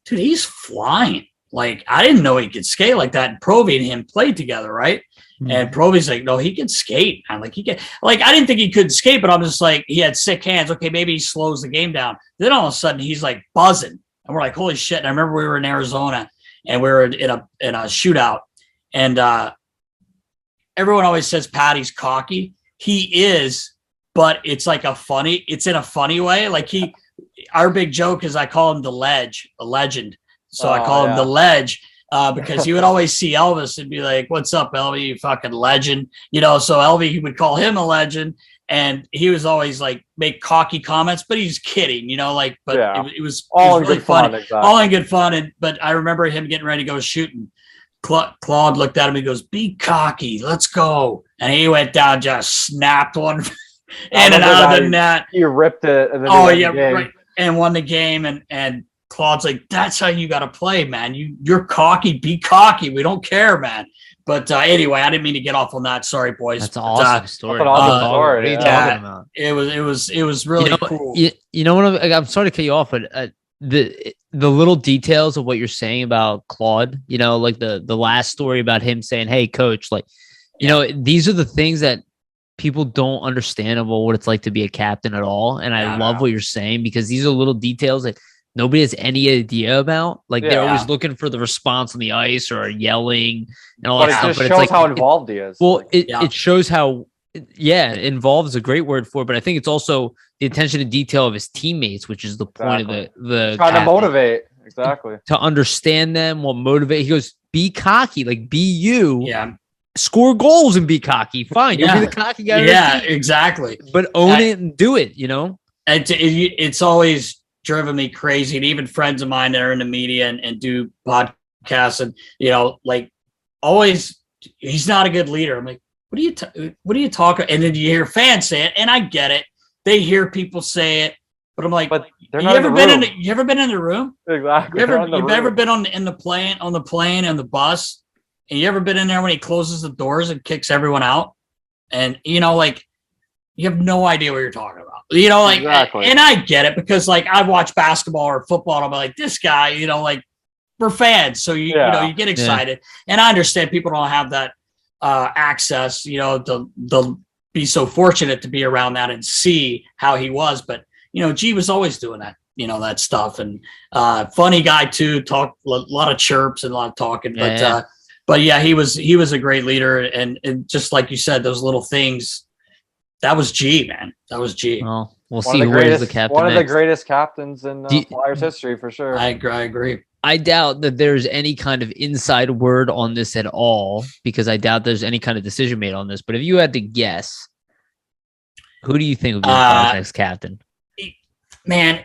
dude, he's flying. Like, I didn't know he could skate like that. And Provy and him played together, right? Mm-hmm. And Provy's like, no, he can skate. I'm like, I didn't think he could skate, but I'm just like, he had sick hands. Okay, maybe he slows the game down. Then all of a sudden, he's like buzzing. And we're like, holy shit. And I remember we were in Arizona and we were in a shootout. And everyone always says Patty's cocky. He is, but it's like it's in a funny way. Like, our big joke is I call him the legend. So I call him the Ledge because he would always see Elvis and be like, what's up, Elvis, you fucking legend. So Elvis, he would call him a legend. And he was always like, make cocky comments, but he's kidding, it was all in really good fun. Exactly. All in good fun. But I remember him getting ready to go shooting Claude looked at him. He goes, "Be cocky. Let's go." And he went down, just snapped one in and out of the net. He ripped it. And then right. And won the game. And Claude's like, "That's how you got to play, man. You're cocky. Be cocky. We don't care, man." But anyway, I didn't mean to get off on that. Sorry, boys. That's an awesome story. What are you talking about? It was really cool. You know what? I'm sorry to cut you off, but the little details of what you're saying about Claude, like the last story about him saying, "Hey, coach," like, these are the things that people don't understand about what it's like to be a captain at all. And I love what you're saying, because these are little details that nobody has any idea about. Like they're always looking for the response on the ice or yelling and all that stuff. But it shows how involved he is. Well, it shows how, involved is a great word for it, but I think it's also the attention to detail of his teammates, which is the point of the trying to motivate. Exactly. To understand them, what motivate. He goes, "Be cocky, like be you." Yeah. Score goals and be cocky. Fine. You'll be the cocky guy. Yeah, exactly. But own it and do it, And it's always driven me crazy. And even friends of mine that are in the media and do podcasts and, like always, he's not a good leader. I'm like, what are you talking? And then you hear fans say it, and I get it. They hear people say it, but I'm like, you ever been in the room? Exactly. You've ever been on the plane and the bus? And you ever been in there when he closes the doors and kicks everyone out? And, you have no idea what you're talking about. Exactly. And I get it, because, like, I watch basketball or football, and I'm like, this guy, like, we're fans. So, you get excited. Yeah. And I understand people don't have that access, to be so fortunate to be around that and see how he was. But, G was always doing that, that stuff. And funny guy, too, talk a lot of chirps and a lot of talking. But yeah, he was a great leader, and just like you said, those little things, that was G, man. That was G. Well, we'll see who is the captain. One of the greatest captains in Flyers history, for sure. I agree. I doubt that there's any kind of inside word on this at all, because I doubt there's any kind of decision made on this. But if you had to guess, who do you think would be the next captain? Man,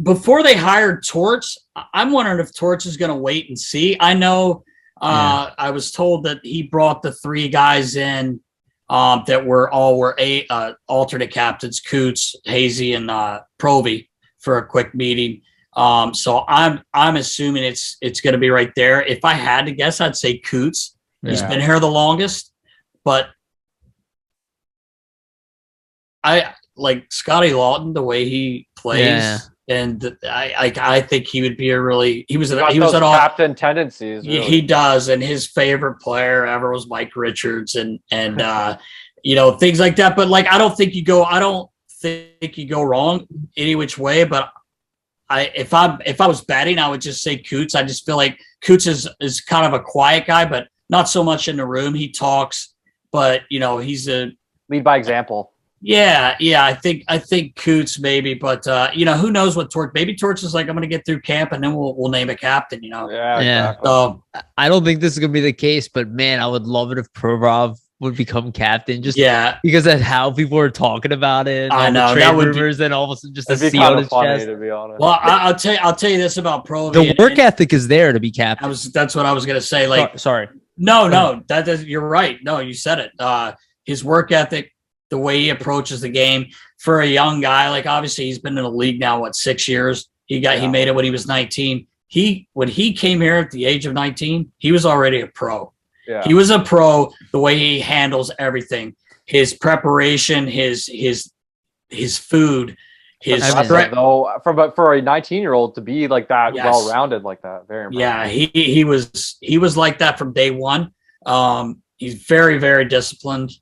before they hired Torts, I'm wondering if Torts is going to wait and see. I know. I was told that he brought the 3 guys in that were alternate captains, Coots, Hazy, and Provy, for a quick meeting. So I'm assuming it's going to be right there. If I had to guess, I'd say Coots. He's been here the longest, but I like Scotty Lawton, the way he plays. Yeah. And I think he would be he was captain tendencies. Really. He does, and his favorite player ever was Mike Richards, and things like that. But like, I don't think you go wrong any which way. But if I was betting, I would just say Coots. I just feel like Coots is kind of a quiet guy, but not so much in the room. He talks, but he's a lead by example. Yeah. I think Coots maybe, but who knows what Torch? Maybe Torch is like, I'm going to get through camp and then we'll name a captain. Yeah. Exactly. So I don't think this is going to be the case, but man, I would love it if Provorov would become captain. Just because that's how people are talking about it. I know, that rumors, and all of a sudden just a C on his chest. To be honest. Well, I'll tell you this about Provy. The work ethic is there to be captain. That's what I was going to say. Like, sorry. No, you're right. No, you said it. His work ethic, the way he approaches the game for a young guy, like obviously he's been in the league now, 6 years. He made it when he was 19. When he came here at the age of 19, he was already a pro. Yeah. He was a pro. The way he handles everything, his preparation, his food, his though for a 19-year-old to be like that, well-rounded like that, very impressive. Yeah, he was like that from day one. He's very, very disciplined.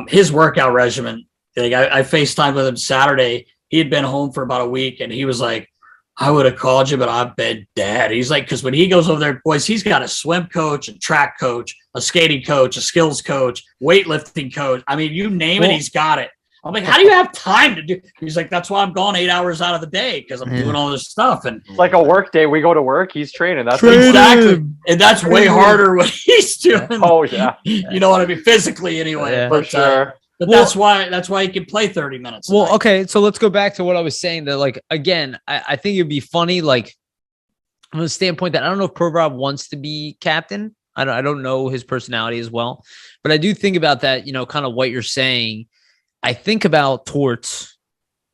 His workout regimen, like I FaceTimed with him Saturday. He had been home for about a week, and he was like, I would have called you, but I've been dead. He's like, because when he goes over there, boys, he's got a swim coach, a track coach, a skating coach, a skills coach, weightlifting coach. I mean, you name it, he's got it. I'm like, how do you have time to do? He's like, that's why I'm gone 8 hours out of the day, because I'm doing all this stuff. And it's like a work day. We go to work, he's training. That's exactly, and that's way harder what he's doing. Oh yeah, you know what I mean, physically anyway. Yeah, but for sure. But that's why he can play 30 minutes. Well, okay, so let's go back to what I was saying. That, like, again, I think it'd be funny. Like, from the standpoint that I don't know if Provorov wants to be captain. I don't know his personality as well, but I do think about that, kind of what you're saying. I think about Torts,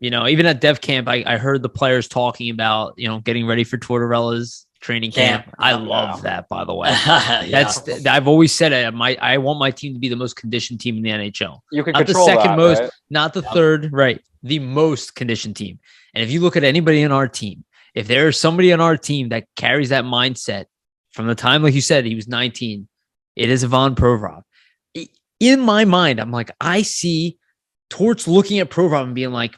even at dev camp, I heard the players talking about, getting ready for Tortorella's training camp. I love that, by the way. I've always said it. I want my team to be the most conditioned team in the NHL. You can not control the second that, most, right? not the third, right? The most conditioned team. And if you look at anybody in our team, if there is somebody on our team that carries that mindset from the time, like you said, he was 19, it is Ivan Provorov. In my mind, I'm like, I see Torts looking at Provorov and being like,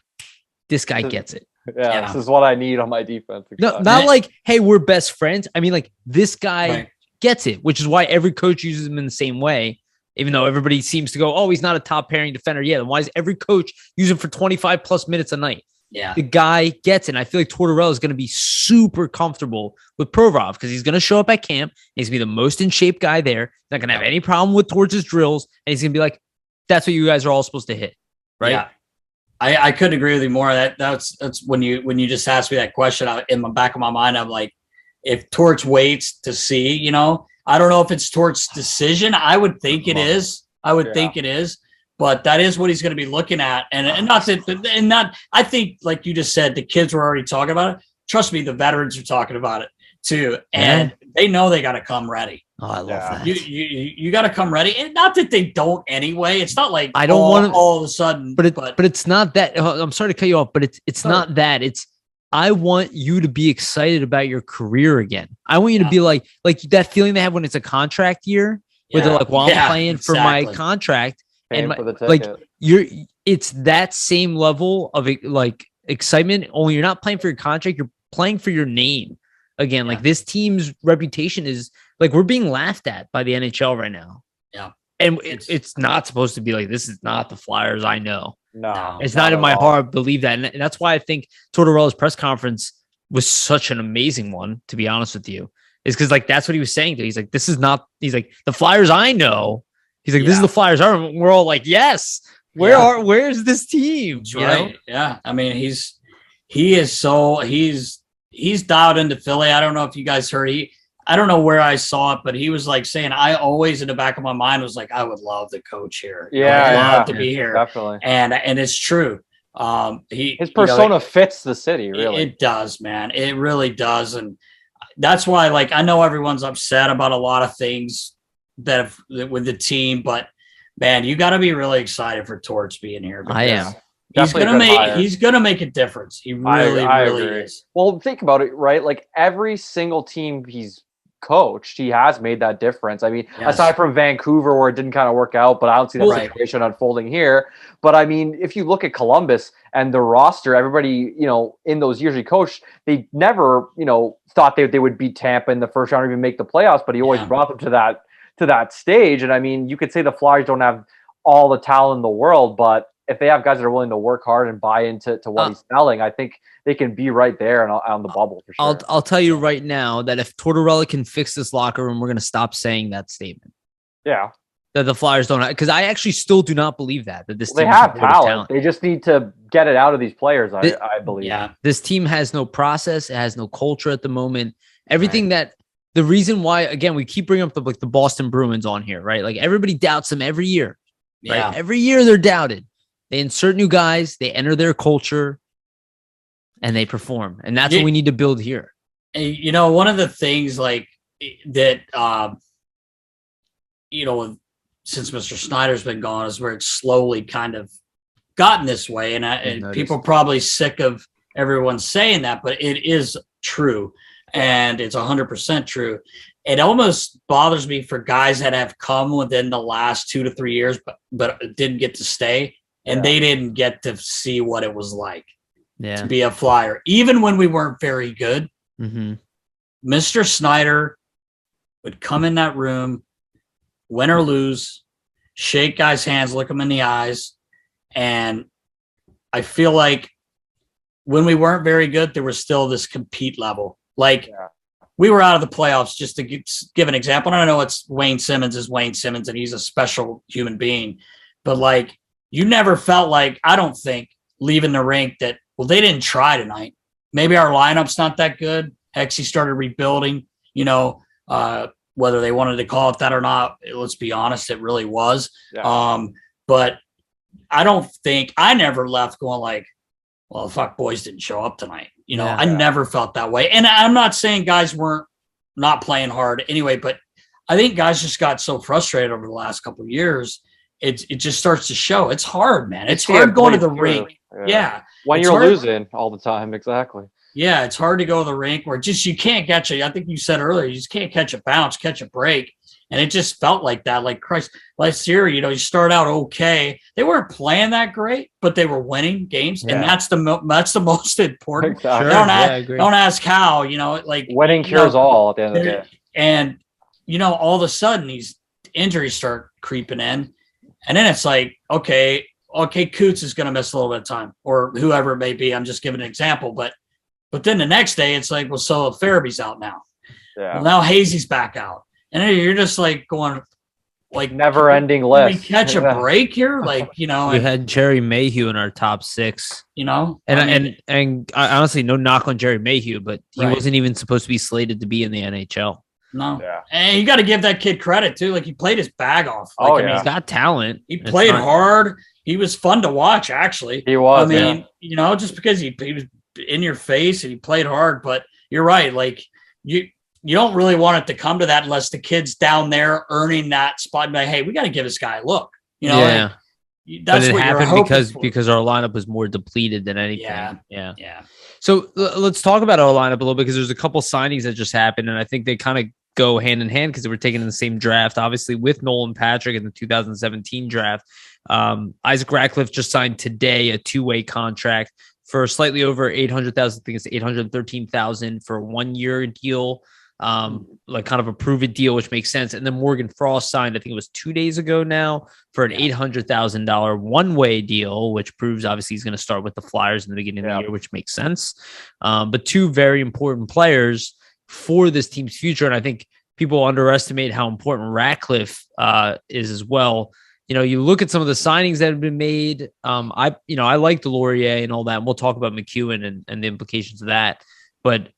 this guy gets it. Yeah, this is what I need on my defense. No, not like, hey, we're best friends. I mean, like, this guy gets it, which is why every coach uses him in the same way, even though everybody seems to go, oh, he's not a top pairing defender. Yeah, then why does every coach use him for 25 plus minutes a night? Yeah. The guy gets it. And I feel like Tortorella is going to be super comfortable with Provorov because he's going to show up at camp. He's going to be the most in shape guy there. He's not going to have any problem with Torts' drills. And he's going to be like, that's what you guys are all supposed to hit. Right. Yeah. I couldn't agree with you more. That's when you just asked me that question, in the back of my mind, I'm like, if Torts waits to see, I don't know if it's Torts' decision. I would think it is. Think it is, but that is what he's going to be looking at. And not, I think, like you just said, the kids were already talking about it. Trust me, the veterans are talking about it too. And they know they got to come ready. Oh, I love that. You got to come ready, and not that they don't anyway. It's not like I don't want to all of a sudden, but it's not that. I'm sorry to cut you off, but it's not that. It's I want you to be excited about your career again. I want you to be like that feeling they have when it's a contract year, where they're like, "Well, I'm playing for my contract," and it's that same level of like excitement. Only you're not playing for your contract; you're playing for your name again. Like this team's reputation is. Like we're being laughed at by the NHL right now. Yeah. And it's not supposed to be like, this is not the Flyers I know. No. It's not in my heart to believe that. And that's why I think Tortorella's press conference was such an amazing one, to be honest with you. Is because like that's what he was saying to. He's like, this is not, he's like, the Flyers I know. He's like, this is the Flyers are. We're all like, yes. Where's this team? You know? Yeah. I mean, he's dialed into Philly. I don't know if you guys heard I don't know where I saw it, but he was like saying, I always in the back of my mind was like, I would love to coach here. Yeah. I would love to be here. Definitely. And it's true. His persona fits the city, really. It does, man. It really does. And that's why, like, I know everyone's upset about a lot of things with the team, but man, you got to be really excited for Torts being here. I am. He's gonna make a difference. He really is. Well, think about it, right? Like every single team he's coached, he has made that difference. I mean, aside from Vancouver where it didn't kind of work out, but I don't see that situation unfolding here. But I mean, if you look at Columbus and the roster, everybody, in those years he coached, they never, thought they would beat Tampa in the first round or even make the playoffs, but he always brought them to that stage. And I mean, you could say the Flyers don't have all the talent in the world, but if they have guys that are willing to work hard and buy into what he's selling, I think they can be right there on the bubble for sure. I'll tell you right now that if Tortorella can fix this locker room, we're going to stop saying that statement. Yeah. That the Flyers don't have, because I actually still do not believe that this team they have talent. They just need to get it out of these players, I believe. Yeah. This team has no process. It has no culture at the moment. Everything the reason why, again, we keep bringing up the Boston Bruins on here, right? Like everybody doubts them every year. Yeah. Right? Every year they're doubted. They insert new guys, they enter their culture, and they perform. And that's what we need to build here. One of the things like that, since Mr. Snyder's been gone is where it's slowly kind of gotten this way. And people are probably sick of everyone saying that, but it is true. And it's 100% true. It almost bothers me for guys that have come within the last 2 to 3 years, but didn't get to stay. And they didn't get to see what it was like to be a Flyer. Even when we weren't very good, Mr. Snyder would come in that room, win or lose, shake guys' hands, look them in the eyes. And I feel like when we weren't very good, there was still this compete level. Like we were out of the playoffs, just to give an example. And I know it's Wayne Simmons is Wayne Simmons and he's a special human being, but like, you never felt like, I don't think, leaving the rink that, well, they didn't try tonight. Maybe our lineup's not that good. Hexie started rebuilding, whether they wanted to call it that or not, let's be honest, it really was. Yeah. But I never left going like, well, fuck, boys didn't show up tonight. I never felt that way. And I'm not saying guys weren't not playing hard anyway, but I think guys just got so frustrated over the last couple of years. It just starts to show. It's hard, man. It's hard going to the rink. Yeah. When you're losing all the time. Exactly. Yeah. It's hard to go to the rink where you can't catch it. I think you said earlier, you just can't catch a bounce, catch a break. And it just felt like that. Like Christ, last year, you start out okay. They weren't playing that great, but they were winning games. Yeah. And that's the most important. Exactly. Don't ask how, like winning cures all at the end of the day. And, all of a sudden these injuries start creeping in. And then it's like, okay, Coots is going to miss a little bit of time, or whoever it may be. I'm just giving an example, but then the next day it's like, well, so Faraby's out now. Yeah. Well, now Hazy's back out, and then you're just like going, like never-ending list. We catch a break here, like we had Jerry Mayhew in our top 6. And I honestly, no knock on Jerry Mayhew, but he wasn't even supposed to be slated to be in the NHL. No. Yeah. And you got to give that kid credit too. Like he played his bag off. Like, he's got talent. He played hard. He was fun to watch, actually. He was. Just because he was in your face and he played hard. But you're right. Like you don't really want it to come to that unless the kid's down there earning that spot. And be like, hey, we got to give this guy a look. Yeah. That's but it what happened because our lineup was more depleted than anything. Yeah. So let's talk about our lineup a little bit, because there's a couple signings that just happened, and I think they kind of go hand in hand because they were taken in the same draft, obviously with Nolan Patrick in the 2017 draft. Isaac Ratcliffe just signed today a 2-way contract for slightly over $800,000. I think it's $813,000 for a 1-year deal, like kind of a prove it deal, which makes sense. And then Morgan Frost signed, I think it was 2 days ago now, for an $800,000 1-way deal, which proves obviously he's going to start with the Flyers in the beginning of the year, which makes sense. But two very important players for this team's future. And I think people underestimate how important Ratcliffe is as well. You look at some of the signings that have been made. I like Delorier and all that, and we'll talk about McEwen and the implications of that. But,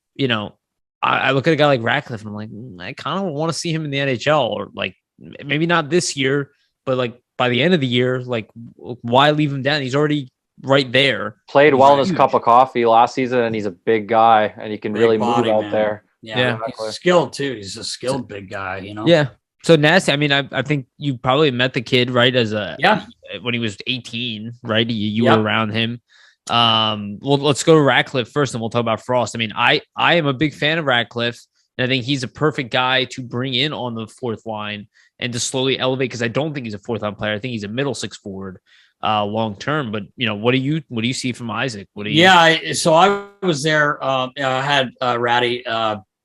I look at a guy like Ratcliffe and I'm like, I kind of want to see him in the NHL, or like maybe not this year, but like by the end of the year, like why leave him down? He's already right there. Played well in his cup of coffee last season, and he's a big guy and he can really move out there. Yeah. Exactly. He's skilled too. He's a skilled big guy, Yeah. So Nasty, I mean, I think you probably met the kid, right? When he was 18, right? You were around him. Well, let's go to Ratcliffe first, and we'll talk about Frost. I mean, I am a big fan of Ratcliffe, and I think he's a perfect guy to bring in on the fourth line and to slowly elevate, because I don't think he's a fourth line player. I think he's a middle 6 forward long term. But what do you see from Isaac? So I was there. I had Ratty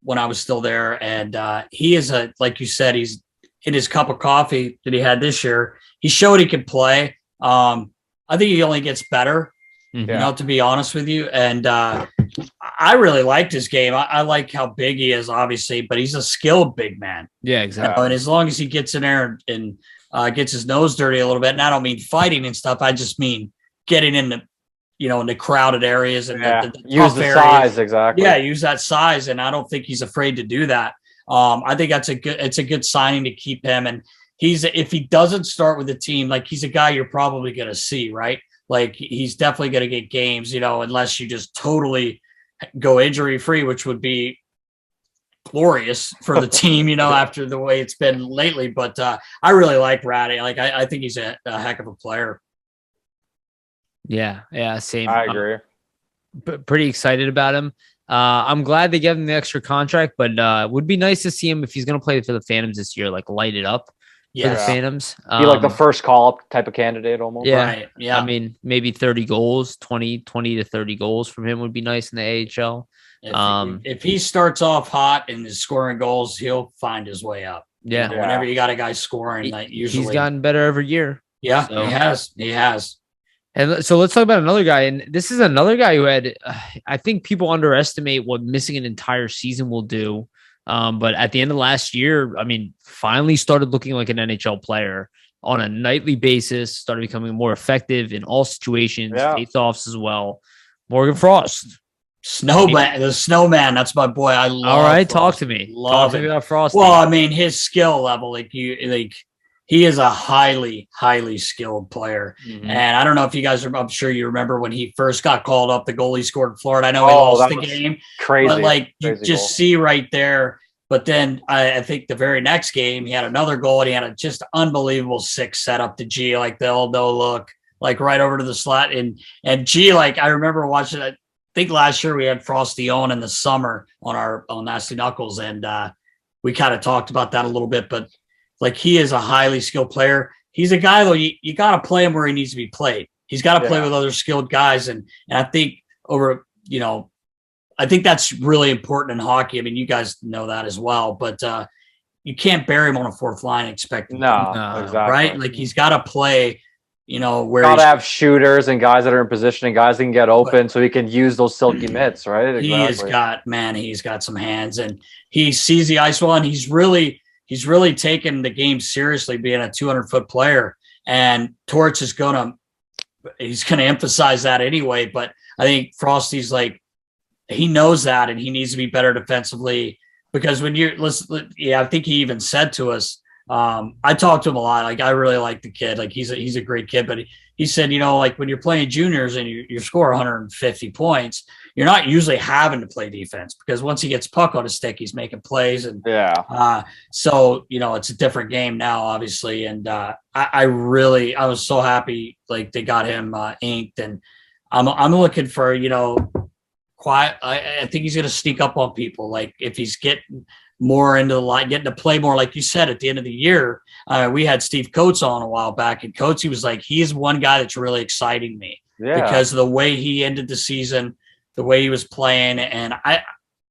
when I was still there, and he is like you said, he's in his cup of coffee that he had this year. He showed he could play. I think he only gets better, to be honest with you. And I really liked his game. I like how big he is, obviously, but he's a skilled big man. Yeah, exactly. And as long as he gets in there and gets his nose dirty a little bit, and I don't mean fighting and stuff, I just mean getting in the crowded areas and the use the areas. Size, exactly. Yeah, use that size, and I don't think he's afraid to do that. I think it's a good signing to keep him. And if he doesn't start with the team, like he's a guy you're probably going to see, right? Like he's definitely going to get games, unless you just totally go injury free, which would be glorious for the team, after the way it's been lately. But I really like Ratty. Like I think he's a heck of a player. Yeah, same. I agree. Pretty excited about him. I'm glad they gave him the extra contract, but it would be nice to see him, if he's going to play for the Phantoms this year, like light it up for the Phantoms. Be like the first call-up type of candidate almost. Yeah. Right. Yeah. I mean, maybe 30 goals, 20 to 30 goals from him would be nice in the AHL. If he starts off hot and is scoring goals, he'll find his way up. Yeah. Whenever you got a guy scoring, usually he's gotten better every year. Yeah, so. He has. And so let's talk about another guy. And this is another guy who had, I think people underestimate what missing an entire season will do. But at the end of last year, I mean, finally started looking like an NHL player on a nightly basis, started becoming more effective in all situations, face-offs as well. Morgan Frost. Snowman, the Snowman. That's my boy. I love. All right, Frosty. talk to me. Love Talk to it. me about Frosty. Well, I mean, his skill level, he is a highly, highly skilled player. Mhm. And I don't know if you guys I'm sure you remember when he first got called up, the goal he scored in Florida. I know he lost the game, crazy. but like you Crazy just goal. see right there. But then I think the very next game, he had another goal and he had a just unbelievable 6 setup to G, like the old no look, like right over to the slot. And G, like I remember watching it. I think last year we had Frosty on in the summer on Nasty Knuckles, and we kind of talked about that a little bit. But like he is a highly skilled player. He's a guy though you got to play him where he needs to be played. He's got to play with other skilled guys, and I think I think that's really important in hockey. I mean, you guys know that as well, but you can't bury him on a fourth line and expect him No, exactly. right? Like he's got to play. Where gotta have shooters and guys that are in position and guys that can get open so he can use those silky mitts, right? Exactly. He's got some hands and he sees the ice well, and he's really taken the game seriously, being a 200-foot player. And Torch is he's gonna emphasize that anyway. But I think Frosty's like, he knows that, and he needs to be better defensively, because when I think he even said to us, I talked to him a lot. Like I really like the kid. Like he's a great kid, but he said, like when you're playing juniors and you score 150 points, you're not usually having to play defense, because once he gets puck on his stick, he's making plays. And so it's a different game now, obviously. And I was so happy like they got him inked, and I'm looking for quiet. I think he's going to sneak up on people. Like if he's getting more into the line, getting to play more, like you said, at the end of the year, we had Steve Coates on a while back, and Coates, he was like, he's one guy that's really exciting me because of the way he ended the season, the way he was playing. And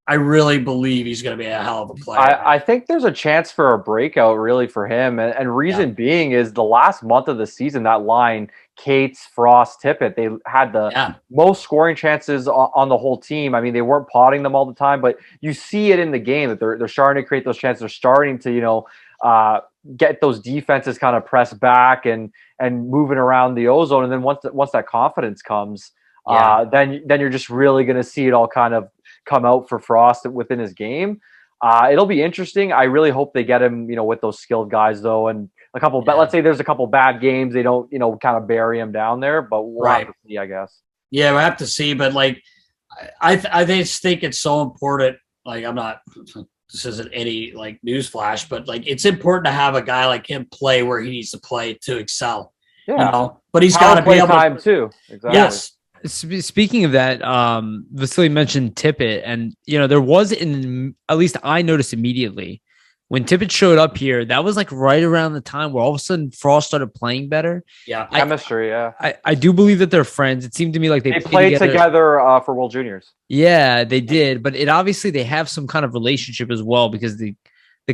I really believe he's going to be a hell of a player. I think there's a chance for a breakout really for him. And reason being is the last month of the season, that line, Cates, Frost, Tippett, they had the most scoring chances on the whole team. I mean, they weren't potting them all the time, but you see it in the game that they're starting to create those chances. They're starting to, get those defenses kind of pressed back and moving around the ozone. And then once that confidence comes, then you're just really going to see it all kind of come out for Frost within his game. It'll be interesting. I really hope they get him, with those skilled guys though. And a couple, let's say there's a couple bad games, they don't, kind of bury him down there, but we'll have to see, I guess. Yeah, we'll have to see. But like, I just think it's so important. Like, this isn't any like news flash, but like, it's important to have a guy like him play where he needs to play to excel. Yeah. But he's got to be able time too. Exactly. Yes. Speaking of that, Vasili mentioned Tippett, and there was at least I noticed immediately when Tippett showed up here. That was like right around the time where all of a sudden Frost started playing better. Yeah, chemistry. I do believe that they're friends. It seemed to me like they played together for World Juniors. Yeah, they did, but obviously they have some kind of relationship as well, because the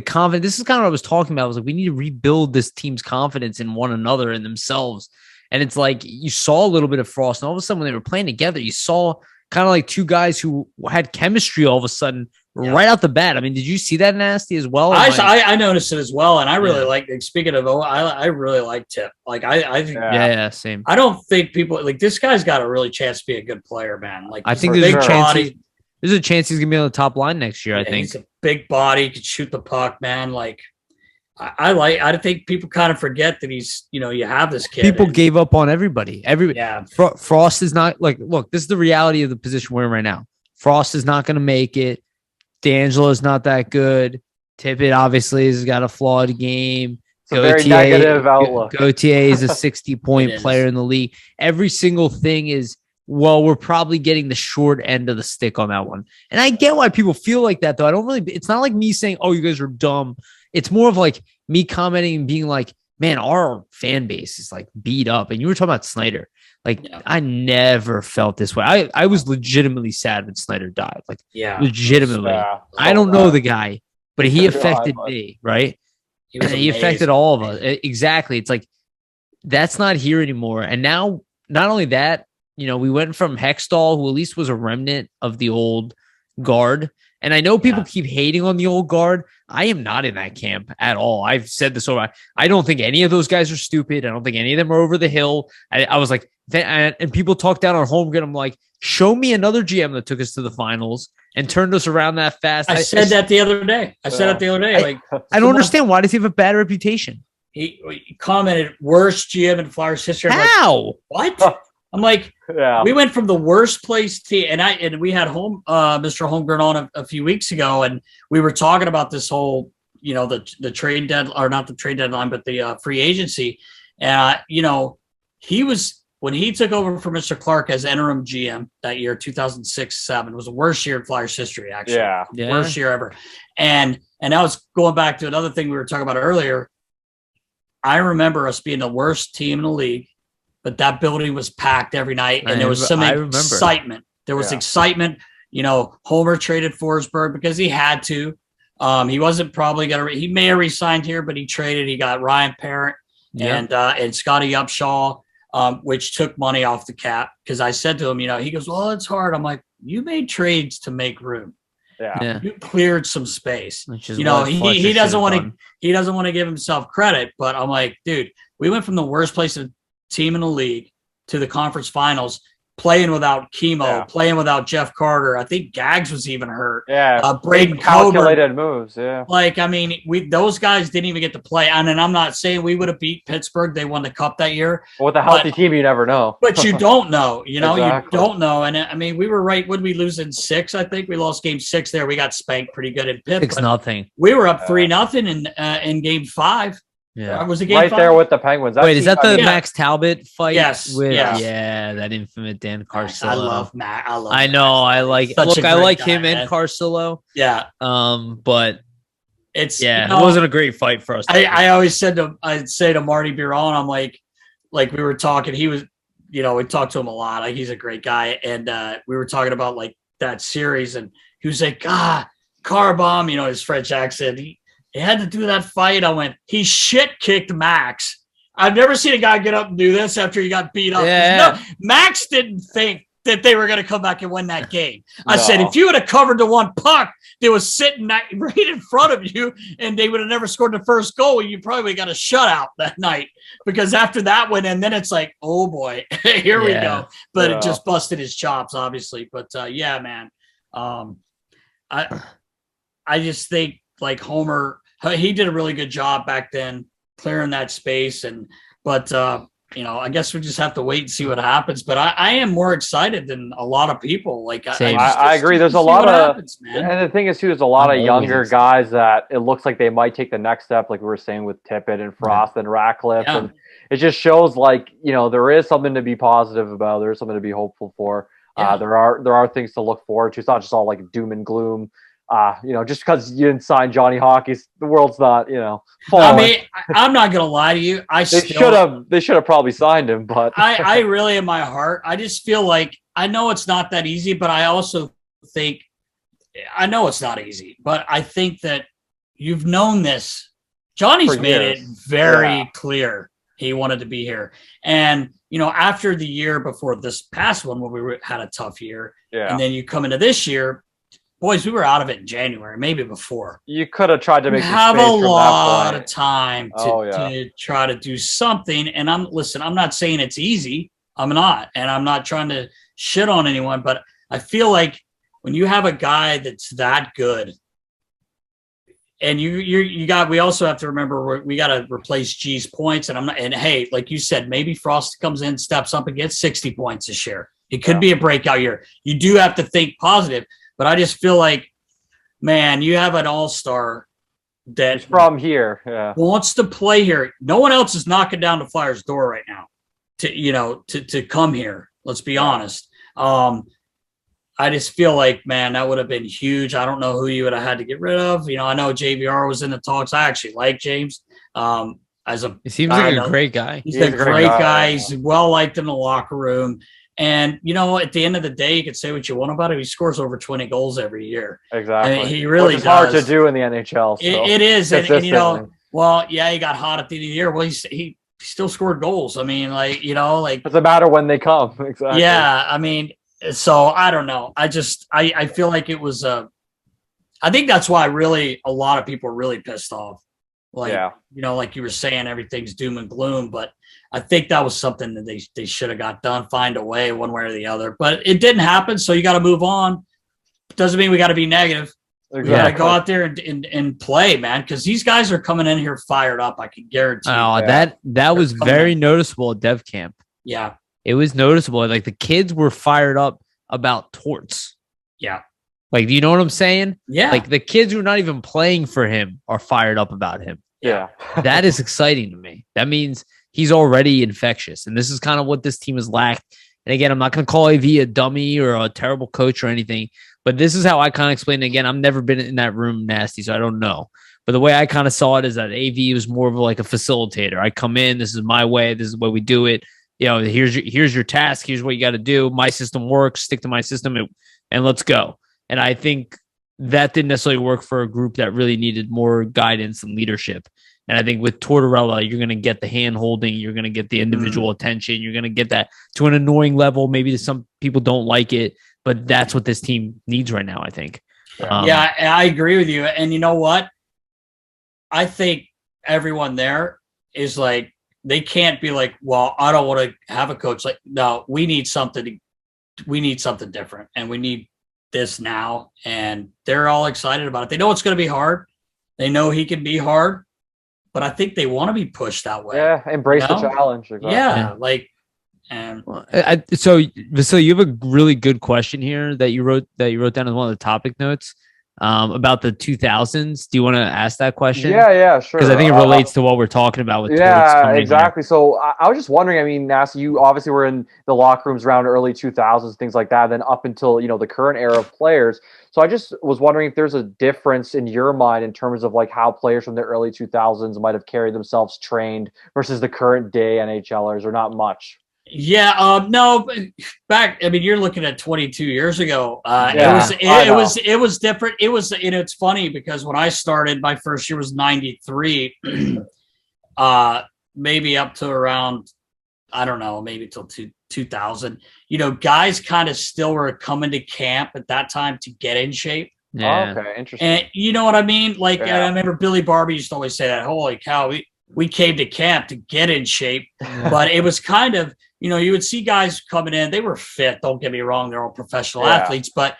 confidence. This is kind of what I was talking about. I was like, we need to rebuild this team's confidence in one another and themselves. And it's like you saw a little bit of Frost, and all of a sudden when they were playing together, you saw kind of like two guys who had chemistry all of a sudden right out the bat. I mean, did you see that, Nasty, as well? I noticed it as well, and I really like. Speaking of, I really like Tip. Like I think, same. I don't think people like this guy's got a really chance to be a good player, man. Like I think there's a chance. There's a chance he's gonna be on the top line next year. I think he's a big body, can shoot the puck, man. Like. I think people kind of forget that he's, you have this kid. People gave up on everybody. Frost is not like, look, this is the reality of the position we're in right now. Frost is not going to make it. D'Angelo is not that good. Tippett obviously has got a flawed game. It's a very negative outlook. Gauthier is a 60-point player in the league. Every single thing is, well, we're probably getting the short end of the stick on that one. And I get why people feel like that, though. It's not like me saying, oh, you guys are dumb. It's more of like me commenting and being like, man, our fan base is like beat up. And you were talking about Snyder. Like, I never felt this way. I was legitimately sad when Snyder died. Like, legitimately. I don't know the guy, but he affected me, right? He affected all of us. Exactly. It's like, that's not here anymore. And now, not only that, we went from Hextall, who at least was a remnant of the old guard, And I know people keep hating on the old guard. I am not in that camp at all. I've said this over. I don't think any of those guys are stupid. I don't think any of them are over the hill. I was like, and people talk down on Holmgren. I'm like, show me another GM that took us to the finals and turned us around that fast. I said that the other day. I don't understand. Why does he have a bad reputation? He commented worst GM in Flyers history. I'm How? Like, what? I'm like, we went from the worst place team, and we had Mr. Holmgren on a few weeks ago, and we were talking about this whole, the trade deadline, or not the trade deadline, but the free agency. He was, when he took over for Mr. Clark as interim GM that year, 2006-07, was the worst year in Flyers history, actually. Yeah. Worst year ever. And I was going back to another thing we were talking about earlier. I remember us being the worst team in the league, but that building was packed every night, and there was some excitement. There was excitement. Homer traded Forsberg because he had to. He wasn't probably going to. He may have resigned here, but he traded. He got Ryan Parent and Scotty Upshaw, which took money off the cap. Because I said to him, he goes, "Well, it's hard." I'm like, "You made trades to make room. Yeah. You cleared some space." He doesn't want to give himself credit, but I'm like, dude, we went from the worst place team in the league to the conference finals, playing without Chemo, playing without Jeff Carter. I think Gags was even hurt. Braden calculated Coburn. Moves. Yeah. Those guys didn't even get to play. And I'm not saying we would have beat Pittsburgh. They won the cup that year. With a healthy team, you never know. But you don't know, Exactly. You don't know. And we were right. Would we lose in 6? I think we lost game 6 there. We got spanked pretty good in Pitt. 6-0. We were up 3-0 in game 5. Yeah, was it game right 5? there with the Penguins. Wait, is that the Max Talbot fight? Yes. Yeah, that infamous Dan Carcillo. I love Matt. I know. I like. I like him and Carcillo. Yeah. But it's it wasn't a great fight for us. I always I'd say to Marty Biron, I'm like we were talking. He was, we talked to him a lot. Like, he's a great guy, and we were talking about like that series, and he was like, car bomb. His French accent. He had to do that fight. I went, he shit kicked Max. I've never seen a guy get up and do this after he got beat up. Yeah. No, Max didn't think that they were going to come back and win that game. I said, if you would have covered the one puck that was sitting right in front of you and they would have never scored the first goal, you probably got a shutout that night, because after that one, and then it's like, oh boy, here we go. But it just busted his chops, obviously. But man, I just think like Homer, he did a really good job back then clearing that space. But I guess we just have to wait and see what happens. But I am more excited than a lot of people. Like, I agree. There's a lot of, and the thing is too, there's a lot of younger guys that it looks like they might take the next step, like we were saying with Tippett and Frost and Ratcliffe. And it just shows like, there is something to be positive about. There is something to be hopeful for. There are things to look forward to. It's not just all like doom and gloom. Just because you didn't sign Johnny Hockey, the world's not, falling. I mean, I'm not gonna lie to you. They should have probably signed him, but I really, in my heart, I just feel like, I know it's not that easy, but I also think, I know it's not easy, but I think that you've known this. Johnny's made it very clear he wanted to be here, and after the year before this past one, when we had a tough year, and then you come into this year. Boys, we were out of it in January, maybe before. You could have tried to make have a lot of time to try to do something. And I'm not saying it's easy. I'm not, and I'm not trying to shit on anyone, but I feel like when you have a guy that's that good, and we also have to remember we got to replace G's points, and hey, like you said, maybe Frost comes in, steps up, and gets 60 points this year. It could be a breakout year. You do have to think positive. But I just feel like, man, you have an all-star that from here wants to play here. No one else is knocking down the Flyers' door right now to come here. Let's be honest. I just feel like, man, that would have been huge. I don't know who you would have had to get rid of. I know JVR was in the talks. I actually like James. He seems like a great guy. He's a great guy. He's well liked in the locker room. And, at the end of the day, you could say what you want about him. He scores over 20 goals every year. Exactly. I mean, he really does. It's hard to do in the NHL. So it is. And, he got hot at the end of the year. Well, he still scored goals. I mean, it doesn't matter when they come. Exactly. Yeah. I mean, so I don't know. I feel like it was I think that's why a lot of people are really pissed off. Like, Yeah. Like you were saying, everything's doom and gloom, but I think that was something that they should have got done, find a way one way or the other, but it didn't happen. So you got to move on. Doesn't mean we got to be negative. Exactly. We got to go out there and play, man. Cause these guys are coming in here fired up. I can guarantee. Oh, that was very noticeable at Dev Camp. Yeah. It was noticeable. Like the kids were fired up about Torts. Yeah. Like, do you know what I'm saying? Yeah. Like the kids who are not even playing for him are fired up about him. Yeah. That is exciting to me. That means he's already infectious. And this is kind of what this team has lacked. And again, I'm not going to call AV a dummy or a terrible coach or anything, but this is how I kind of explain it. Again, I've never been in that room, Nasty, so I don't know. But the way I kind of saw it is that AV was more of like a facilitator. I come in, this is my way, this is the way we do it. Here's your task, here's what you got to do. My system works, stick to my system, and let's go. And I think that didn't necessarily work for a group that really needed more guidance and leadership. And I think with Tortorella, you're going to get the hand holding, you're going to get the individual attention, you're going to get that to an annoying level. Maybe some people don't like it, but that's what this team needs right now, I think. Yeah, I agree with you. And you know what? I think everyone there is like, they can't be like, well, I don't want to have a coach. Like, no, we need something different, and we need this now. And they're all excited about it. They know it's going to be hard. They know he can be hard, but I think they want to be pushed that way. Yeah, embrace the challenge. Exactly. Yeah, like, and so Vasili, you have a really good question here that you wrote down as one of the topic notes about the 2000s. Do you want to ask that question? Yeah, sure. Because I think it relates to what we're talking about with exactly. So I was just wondering. I mean, Nasty, you obviously were in the locker rooms around early 2000s, things like that, then up until the current era of players. So I just was wondering if there's a difference in your mind in terms of like how players from the early 2000s might have carried themselves trained versus the current day NHLers, or not much. Yeah, no, back. I mean, you're looking at 22 years ago. It was different. It was, it's funny because when I started, my first year was 93. Maybe up to around, I don't know, maybe till 2000. Guys kind of still were coming to camp at that time to get in shape. Yeah. Oh, okay, interesting. And you know what I mean? Like, I remember Billy Barbie used to always say that. Holy cow, we came to camp to get in shape, but it was kind of. You would see guys coming in, they were fit. Don't get me wrong. They're all professional athletes, but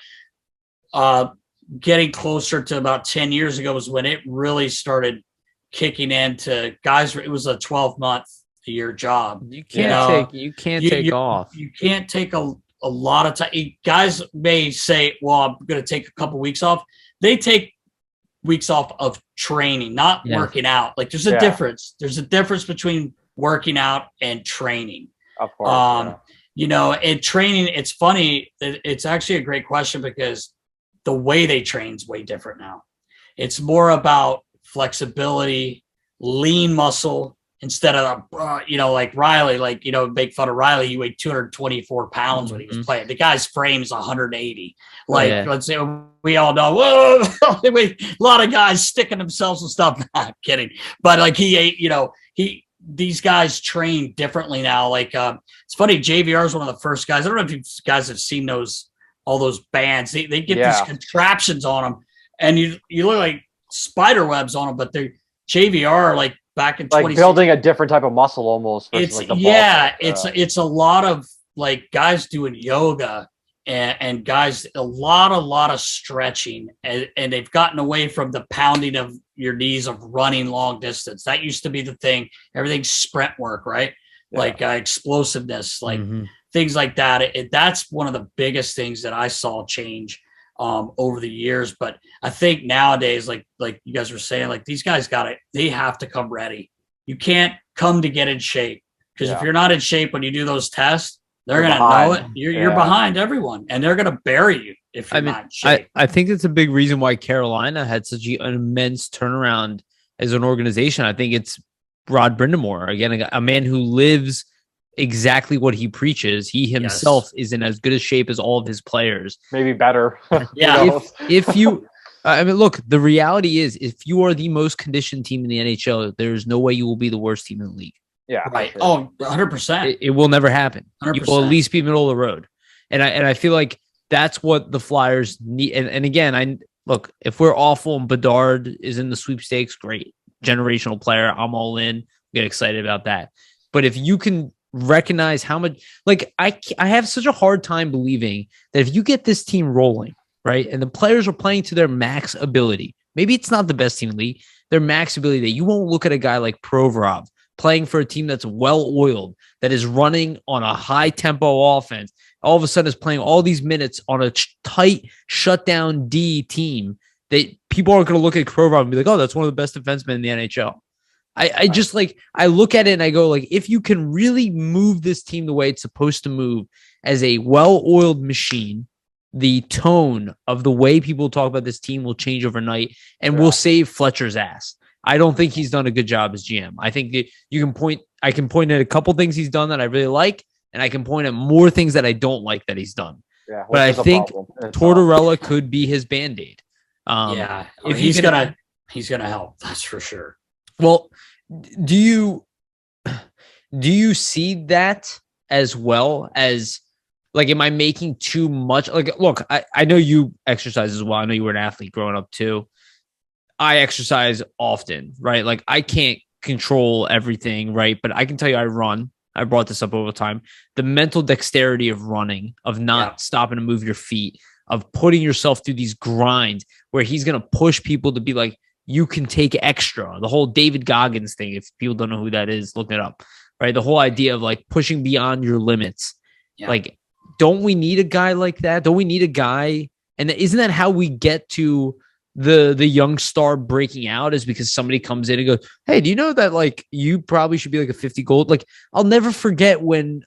getting closer to about 10 years ago was when it really started kicking into guys. It was a 12-month a year job. You can't take off. You can't take a lot of time. Guys may say, well, I'm going to take a couple weeks off. They take weeks off of training, not working out. Like there's a difference. There's a difference between working out and training. Of course, and training, it's funny. It's actually a great question because the way they train is way different now. It's more about flexibility, lean muscle instead of, like Riley, make fun of Riley. He weighed 224 pounds when he was playing. The guy's frame is 180. Let's say we all know, whoa, a lot of guys sticking themselves and stuff. Nah, I'm kidding. But like he ate, these guys train differently now. Like it's funny, JVR is one of the first guys. I don't know if you guys have seen all those bands. They get these contraptions on them, and you look like spider webs on them. But they're JVR like back in like building a different type of muscle almost. It's it's a lot of like guys doing yoga and guys a lot of stretching, and they've gotten away from the pounding of your knees of running long distance. That used to be the thing. Everything's sprint work, right? Like explosiveness, like things like that. That's one of the biggest things that I saw change over the years. But I think nowadays, like you guys were saying, like these guys they have to come ready. You can't come to get in shape, because if you're not in shape when you do those tests, they're going to know it. You're behind everyone, and they're going to bury you if you're not in shape. I think it's a big reason why Carolina had such an immense turnaround as an organization. I think it's Rod Brindamore, again, a man who lives exactly what he preaches. He himself is in as good a shape as all of his players. Maybe better. If you, look, the reality is, if you are the most conditioned team in the NHL, there's no way you will be the worst team in the league. Yeah. Right. Sure. Oh, 100%. It will never happen. 100%. You will at least be middle of the road. And I feel like that's what the Flyers need. And again, look, if we're awful and Bedard is in the sweepstakes, great. Generational player. I'm all in. Get excited about that. But if you can recognize how much, like, I have such a hard time believing that if you get this team rolling, right, and the players are playing to their max ability, maybe it's not the best team in the league, their max ability, that you won't look at a guy like Provorov playing for a team that's well-oiled, that is running on a high-tempo offense, all of a sudden is playing all these minutes on a tight shutdown D team, that people aren't going to look at Provorov and be like, oh, that's one of the best defensemen in the NHL. I just, like, I look at it and I go, like, if you can really move this team the way it's supposed to move as a well-oiled machine, the tone of the way people talk about this team will change overnight and will save Fletcher's ass. I don't think he's done a good job as GM. I think that I can point at a couple things he's done that I really like, and I can point at more things that I don't like that he's done. Yeah, but I think Tortorella could be his Band-Aid. If he's gonna help, that's for sure. Well, do you see that as well as, like, am I making too much? Like, look, I know you exercise as well. I know you were an athlete growing up too. I exercise often, right? Like, I can't control everything, right? But I can tell you I run. I brought this up over time. The mental dexterity of running, of not stopping to move your feet, of putting yourself through these grinds where he's going to push people to be like, you can take extra. The whole David Goggins thing, if people don't know who that is, look it up, right? The whole idea of, like, pushing beyond your limits. Yeah. Like, don't we need a guy like that? Don't we need a guy? And isn't that how we get to the young star breaking out, is because somebody comes in and goes, hey, do you know that, like, you probably should be like a 50 goal? Like, I'll never forget when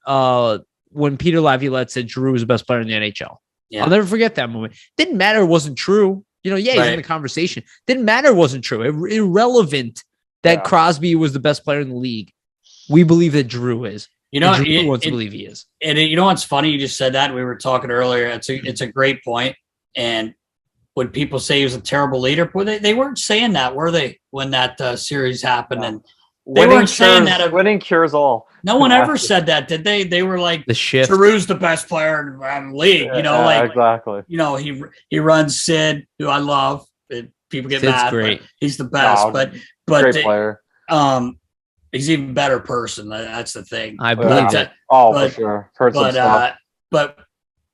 Peter Laviolette said Giroux was the best player in the NHL. Yeah. I'll never forget that moment. Didn't matter. It wasn't true. You know, he's in the conversation. Didn't matter. It wasn't true. Irrelevant that Crosby was the best player in the league. We believe that Giroux is. You know, Giroux wants to believe he is. And you know what's funny? You just said that. We were talking earlier. It's a great point. And when people say he was a terrible leader, they weren't saying that, were they? When that series happened, and they weren't saying that. Winning cures all. No one ever said that, did they? They were like, the shift. Giroux's the best player in the league. You know, like, exactly. You know, he runs Sid, who I love. People get mad. Great. He's the best, but great player. He's even better person. That's the thing. I believe that. For sure. Heard some stuff. But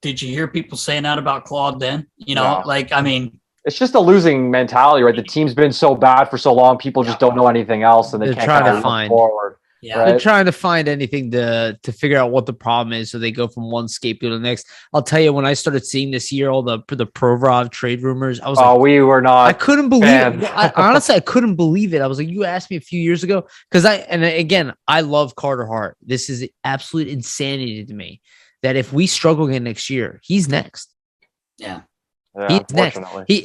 did you hear people saying that about Claude then? You know, like, I mean, it's just a losing mentality, right? The team's been so bad for so long, people just don't know anything else, and they're can't trying kind to of find look forward. Yeah, right? They're trying to find anything to figure out what the problem is, so they go from one scapegoat to the next. I'll tell you, when I started seeing this year all the Provorov trade rumors, I was like, we were not. I couldn't believe it. Honestly, I couldn't believe it. I was like, you asked me a few years ago, because I love Carter Hart. This is absolute insanity to me that if we struggle again next year, he's next. Yeah. He's next.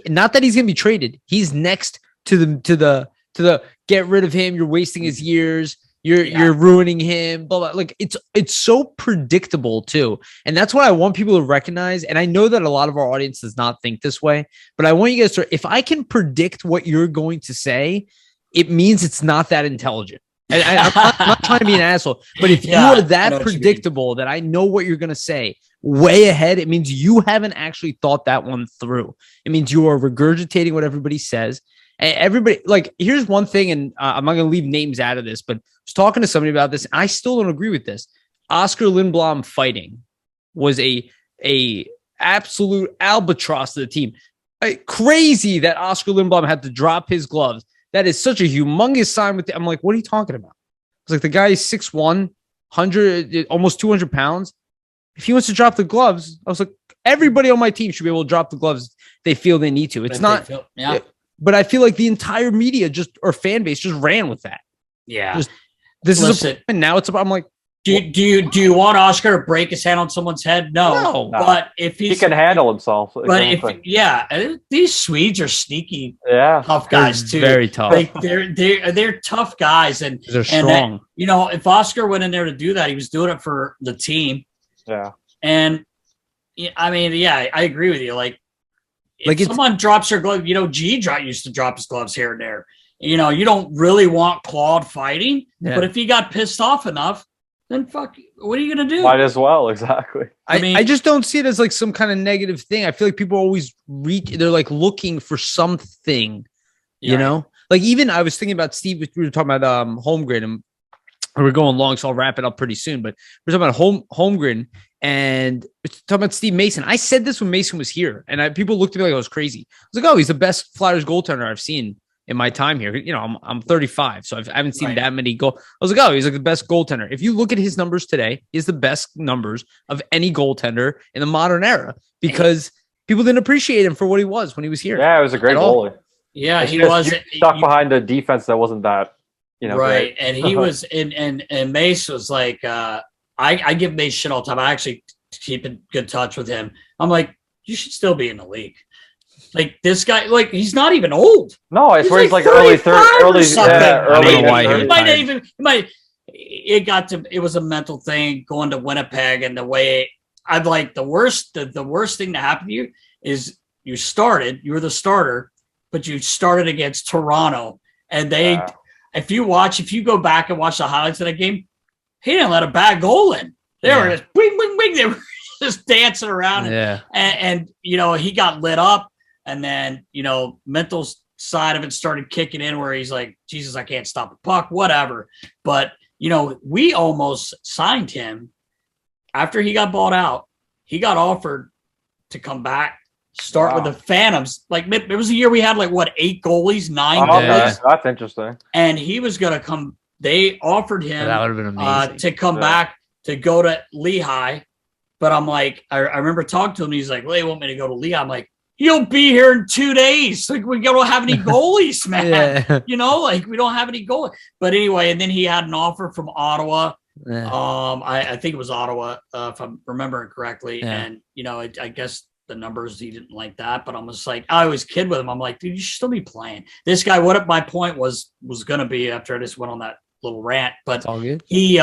Not that he's going to be traded. He's next to the get rid of him. You're wasting his years. You're ruining him. Blah, blah. Like, it's so predictable too, and that's what I want people to recognize. And I know that a lot of our audience does not think this way, but I want you guys to. If I can predict what you're going to say, it means it's not that intelligent. And I'm not trying to be an asshole, but if you are that predictable that I know what you're going to say way ahead, it means you haven't actually thought that one through. It means you are regurgitating what everybody says. And everybody, like, here's one thing, and I'm not going to leave names out of this, but I was talking to somebody about this, and I still don't agree with this. Oscar Lindblom fighting was a absolute albatross to the team. Crazy that Oscar Lindblom had to drop his gloves. That is such a humongous sign. I'm like, what are you talking about? It's like, the guy is 6'1", 100, almost 200 pounds. If he wants to drop the gloves, I was like, everybody on my team should be able to drop the gloves they feel they need to. It's not, but I feel like the entire media or fan base just ran with that. Yeah. And now it's about, I'm like, do you want Oscar to break his hand on someone's head? No. But if he can handle himself. But these Swedes are sneaky, tough guys too. Very tough. Like, they're tough guys, and they're strong. And if Oscar went in there to do that, he was doing it for the team. Yeah. And I mean, I agree with you. Like if someone drops their glove, G used to drop his gloves here and there. You don't really want Claude fighting, but if he got pissed off enough, then fuck, what are you gonna do? Might as well, exactly. I just don't see it as like some kind of negative thing. I feel like people always they're like looking for something, you know? Like even I was thinking about Steve, we were talking about Holmgren, and we're going long, so I'll wrap it up pretty soon. But we're talking about Holmgren and we're talking about Steve Mason. I said this when Mason was here, and people looked at me like I was crazy. I was like, oh, he's the best Flyers goaltender I've seen in my time here. You know, I'm 35, so I haven't seen that many goals. I was like, oh, he's like the best goaltender. If you look at his numbers today, he's the best numbers of any goaltender in the modern era because people didn't appreciate him for what he was when he was here. Yeah, it was a great goalie. Yeah, he was stuck behind a defense that wasn't that, right. Great. And he was and Mace was like, I give Mace shit all the time. I actually keep in good touch with him. I'm like, you should still be in the league. Like this guy, like he's not even old. No, I swear he's like early 30s. It was a mental thing going to Winnipeg, and the way I'd like the worst thing to happen to you is you were the starter, but you started against Toronto, and if you go back and watch the highlights of that game, he didn't let a bad goal in. They were just wing, wing, wing. They were just dancing around. And he got lit up. And then, mental side of it started kicking in where he's like, Jesus, I can't stop a puck, whatever. But, we almost signed him after he got bought out. He got offered to come back, start with the Phantoms. Like it was a year we had 8 goalies, 9 goalies. That's interesting. And he was going to come. They offered him that would have been amazing. To come back to go to Lehigh. But I'm like, I remember talking to him. He's like, well, they want me to go to Lehigh. I'm like, you'll be here in 2 days. Like we don't have any goalies, man. We don't have any goalies. But anyway, and then he had an offer from Ottawa. I think it was Ottawa, if I'm remembering correctly. And I guess the numbers, he didn't like that. But I'm just like, I always kid with him. I'm like, dude, you should still be playing. This guy, what my point was gonna be after I just went on that little rant. But all good. He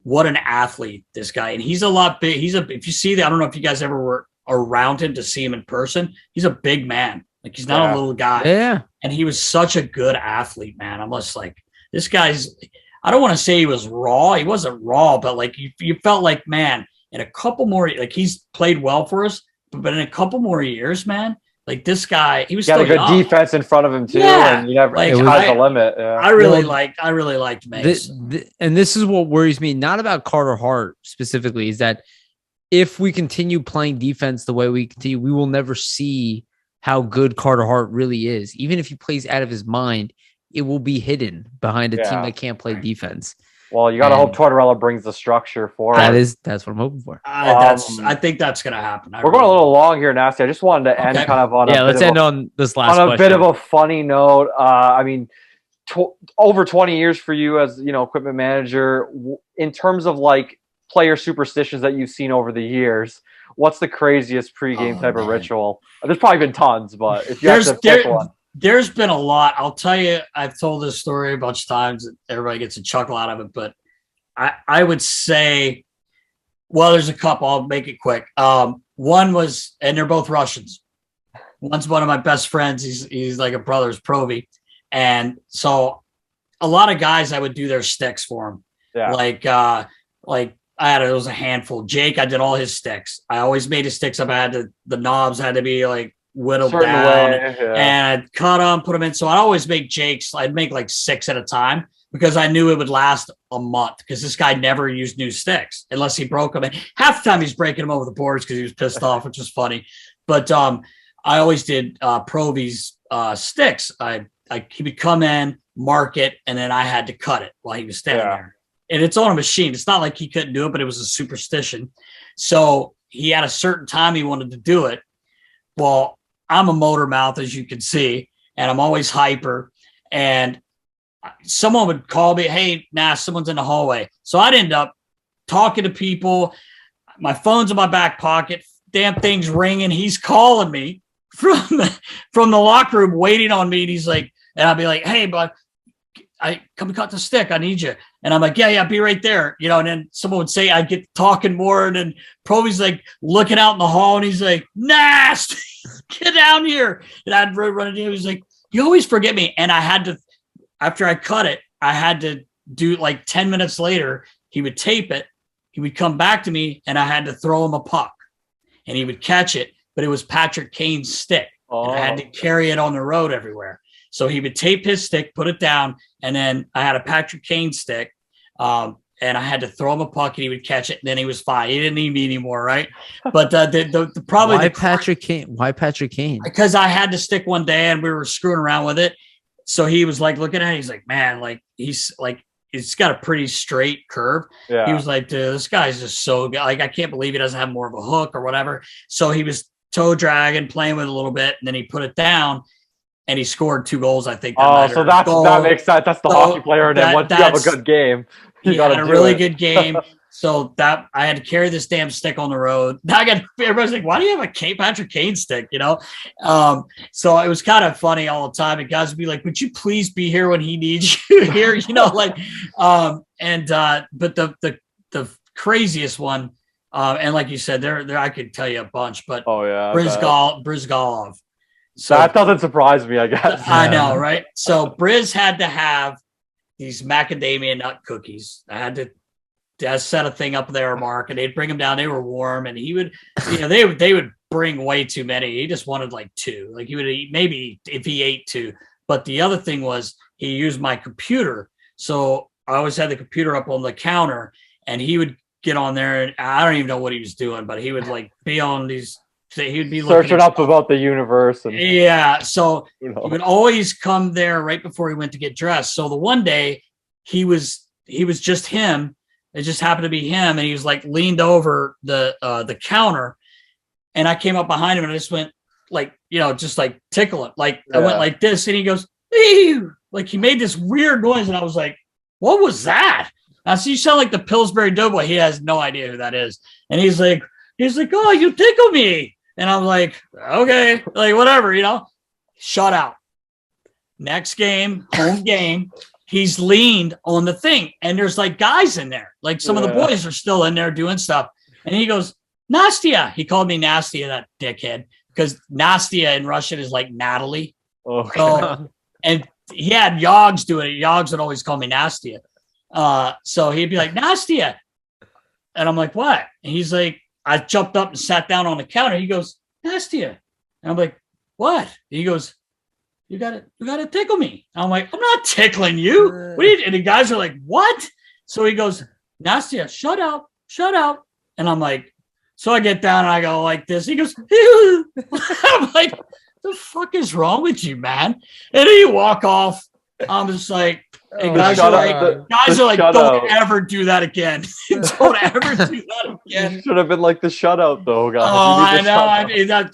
what an athlete, this guy. And he's a lot big. If you see that, I don't know if you guys ever were around him to see him in person. He's a big man. Like he's not a little guy. Yeah. And he was such a good athlete, man. I'm just like, this guy's, I don't want to say he was raw. He wasn't raw, but you felt like, man, in a couple more, he's played well for us, but in a couple more years, man, like this guy, he was got a good defense in frte of him too. Yeah. And you never, sky's the limit. Yeah. I really liked Mace. And this is what worries me, not about Carter Hart specifically, is that if we continue playing defense the way we continue, we will never see how good Carter Hart really is. Even if he plays out of his mind, it will be hidden behind a team that can't play defense. Well, you got to hope Tortorella brings the structure for it. That's what I'm hoping for. I think that's going to happen. We're going a little long here, Nasty. I just wanted to end kind of on let's end on this last on a bit of a funny note. I mean, over 20 years for you as equipment manager. In terms of player superstitions that you've seen over the years, what's the craziest pregame type of ritual? There's probably been tons, but if you have to pick one. There's been a lot. I'll tell you, I've told this story a bunch of times. Everybody gets a chuckle out of it, but I would say, well, there's a couple. I'll make it quick. One was, and they're both Russians. One's one of my best friends. He's like a brother's Provi. And so a lot of guys, I would do their sticks for him. Yeah. It was a handful. Jake, I did all his sticks. I always made his sticks up. I had the knobs had to be whittled down, and I'd cut them, put them in. So I'd always make Jake's. I'd make 6 at a time because I knew it would last a month because this guy never used new sticks unless he broke them. And half the time he's breaking them over the boards because he was pissed off, which was funny. But I always did Provi's sticks. He would come in, mark it, and then I had to cut it while he was standing there. And it's on a machine. It's not like he couldn't do it, but it was a superstition. So he had a certain time he wanted to do it. Well, I'm a motor mouth, as you can see, and I'm always hyper. And someone would call me, hey, someone's in the hallway. So I'd end up talking to people. My phone's in my back pocket. Damn thing's ringing. He's calling me from the locker room, waiting on me. And he's like, and I'll be like, hey, bud, I come cut the stick. I need you. And I'm like, yeah, be right there. And then someone would say, I'd get talking more. And then Proby's looking out in the hall and he's like, Nast, get down here. And I'd run into him. He's like, you always forget me. And I had to, after I cut it, I had to do 10 minutes later, he would tape it. He would come back to me, and I had to throw him a puck, and he would catch it. But it was Patrick Kane's stick, and I had to carry it on the road everywhere. So he would tape his stick, put it down, and then I had a Patrick Kane stick, and I had to throw him a puck, and he would catch it, and then he was fine. He didn't need me anymore, right? But the probably why Patrick Kane? Why Patrick Kane? Because I had the stick one day, and we were screwing around with it. So he was like looking at it. He's like, man, like he's like, it's got a pretty straight curve. Yeah. He was like, dude, this guy's just so good. Like, I can't believe he doesn't have more of a hook or whatever. So he was toe dragging, playing with it a little bit, and then he put it down. And he scored 2 goals, I think. So that makes sense. That's the hockey player. And then once you have a good game, he had a really good game. So that I had to carry this damn stick on the road. Now everybody's like, why do you have a Patrick Kane stick? You know? So it was kind of funny all the time. And guys would be like, would you please be here when he needs you here? You know, like, but the craziest one, and like you said, there I could tell you a bunch, but Brizgalov. So that doesn't surprise me, I guess. I know, right? So Briz had to have these macadamia nut cookies. I had to set a thing up there, Mark, and they'd bring them down. They were warm, and he would, they would bring way too many. He just wanted like 2. Like he would eat maybe if he ate 2. But the other thing was he used my computer, so I always had the computer up on the counter, and he would get on there, and I don't even know what he was doing, but he would like be on these. So he'd be searching up about the universe. And, so he would always come there right before he went to get dressed. So the one day he was just him. It just happened to be him, and he was like leaned over the counter, and I came up behind him and I just went like, just like tickle it. Like I went like this, and he goes, ew! Like he made this weird noise, and I was like, what was that? I see you sound like the Pillsbury Doughboy. He has no idea who that is. And he's like, oh, you tickle me. And I'm like, okay, like whatever, shut out. Next game, home game, he's leaned on the thing, and there's like guys in there. Like some of the boys are still in there doing stuff. And he goes, Nastia. He called me Nastia, that dickhead, because Nastia in Russian is like Natalie. Okay. So, and he had Yogs do it. Yogs would always call me Nastia. So he'd be like, Nastia. And I'm like, what? And he's like, I jumped up and sat down on the counter. He goes, Nastia. And I'm like, what? And he goes, you gotta tickle me. And I'm like, I'm not tickling you. What and the guys are like, what? So he goes, Nastia, shut up. And I'm like, so I get down and I go like this. He goes, ew. I'm like, the fuck is wrong with you, man? And then you walk off. I'm just like, and guys are like, don't ever do that again. Don't ever do that again. You should have been like the shutout, though, guys. Oh, I know.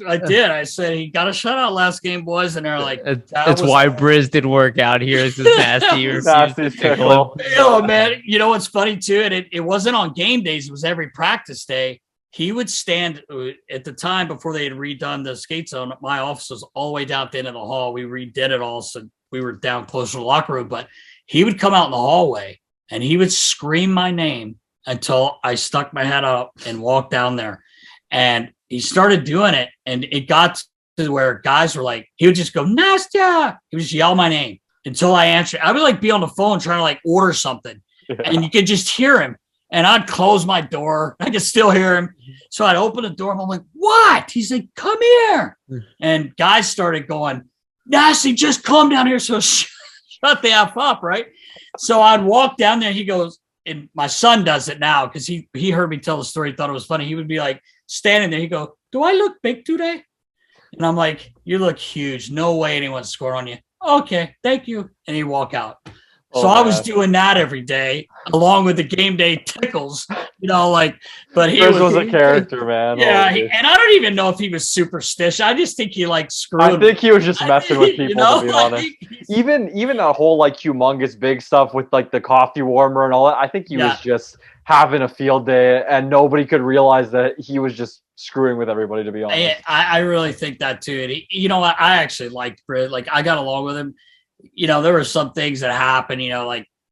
I did. I said he got a shutout last game, boys, and they're like, that's why Briz didn't work out here. It's just nasty. Nasty tickle. Man, you know what's funny too? And it wasn't on game days. It was every practice day. He would stand at the time before they had redone the skate zone. My office was all the way down at the end of the hall. We redid it all, so we were down closer to the locker room, but he would come out in the hallway and he would scream my name until I stuck my head up and walked down there. And he started doing it, and it got to where guys were like, he would just go, Nastia. He would just yell my name until I answered. I would like be on the phone trying to like order something, and you could just hear him. And I'd close my door. I could still hear him. So I'd open the door and I'm like, what? He's like, come here. And guys started going, Nasty, just come down here. So shut the F up, right? So I'd walk down there. He goes, and my son does it now because he heard me tell the story. He thought it was funny. He would be like standing there. He'd go, do I look big today? And I'm like, you look huge. No way anyone's scored on you. Okay, thank you. And he'd walk out. So I was doing that every day, along with the game day tickles, but he was a character, man. Yeah, and I don't even know if he was superstitious. I just think he screwed. I think he was just messing with people, to be honest. Even that whole humongous big stuff with the coffee warmer and all that. I think he was just having a field day, and nobody could realize that he was just screwing with everybody, to be honest. I really think that too. And I actually liked Britt. I got along with him. There were some things that happened,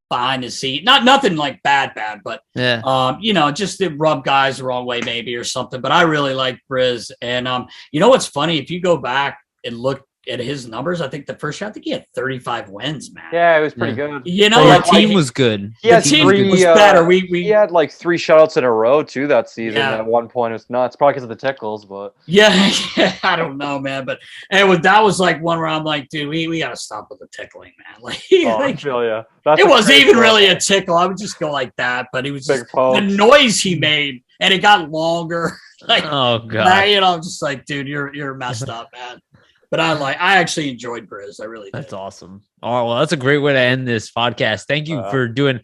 behind the seat, nothing bad, but just to rub guys the wrong way maybe or something. But I really liked Briz. And what's funny, if you go back and look at his numbers, I think the first year, I think he had 35 wins, man. Yeah, it was pretty good. You know, The like, team was good. He had the team three, was better. He had like 3 shutouts in a row too that season. Yeah. At one point, it was nuts. Probably because of the tickles, but yeah, I don't know, man. But that was like one where I'm like, dude, we got to stop with the tickling, man. Like, I feel ya. it wasn't even really a tickle. I would just go like that, but it was just the noise he made, and it got longer. Like, oh god, you know, I'm just like, dude, you're messed up, man. But I actually enjoyed Grizz. I really did. That's awesome. All right, well, that's a great way to end this podcast. Thank you for doing.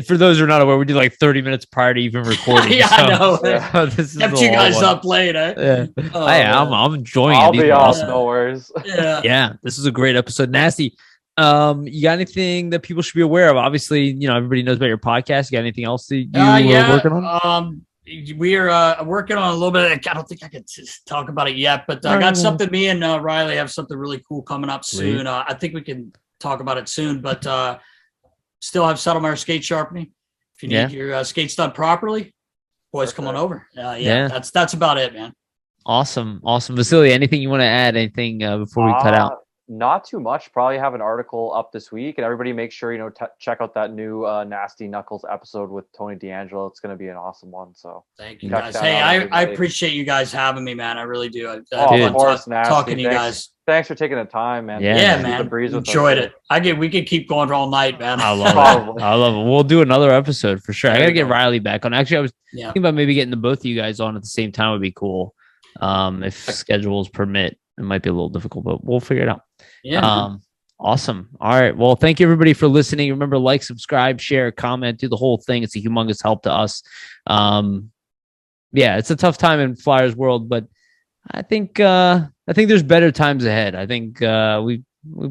For those who are not aware, we did like 30 minutes prior to even recording. Yeah, so, I know. Yeah. This is kept you guys up late, eh? Yeah, I'm enjoying I'll it. be off, no worries. Yeah, this is a great episode. Nasty. You got anything that people should be aware of? Obviously, you know, everybody knows about your podcast. You got anything else that you are working on? We are working on a little bit. I don't think I can talk about it yet, but I got something. Me and Riley have something really cool coming up soon. I think we can talk about it soon, but still have Settlemyre skate sharpening. If you need your skates done properly, boys, come on over. That's about it, man. Awesome. Vasili, anything you want to add? Anything before we cut out? Not too much. Probably have an article up this week, and everybody make sure check out that new Nasty Knuckles episode with Tony D'Angelo. It's going to be an awesome one. So thank you guys. Hey, I appreciate you guys having me, man. I really do. Of course, Nasty. Talking to you guys. Thanks for taking the time, man. Yeah, man. Enjoyed it. We could keep going all night, man. I love it. I love it. We'll do another episode for sure. I got to get Riley back on. Actually, I was thinking about maybe getting the both of you guys on at the same time would be cool. If schedules permit. It might be a little difficult, but we'll figure it out. Yeah. Awesome. All right. Well, thank you everybody for listening. Remember, like, subscribe, share, comment, do the whole thing. It's a humongous help to us. It's a tough time in Flyers world, but I think there's better times ahead. I think we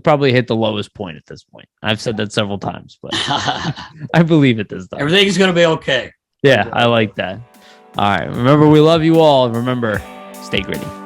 probably hit the lowest point at this point. I've said that several times, but I believe it this time. Everything's going to be okay. Yeah, I like that. All right. Remember, we love you all. Remember, stay gritty.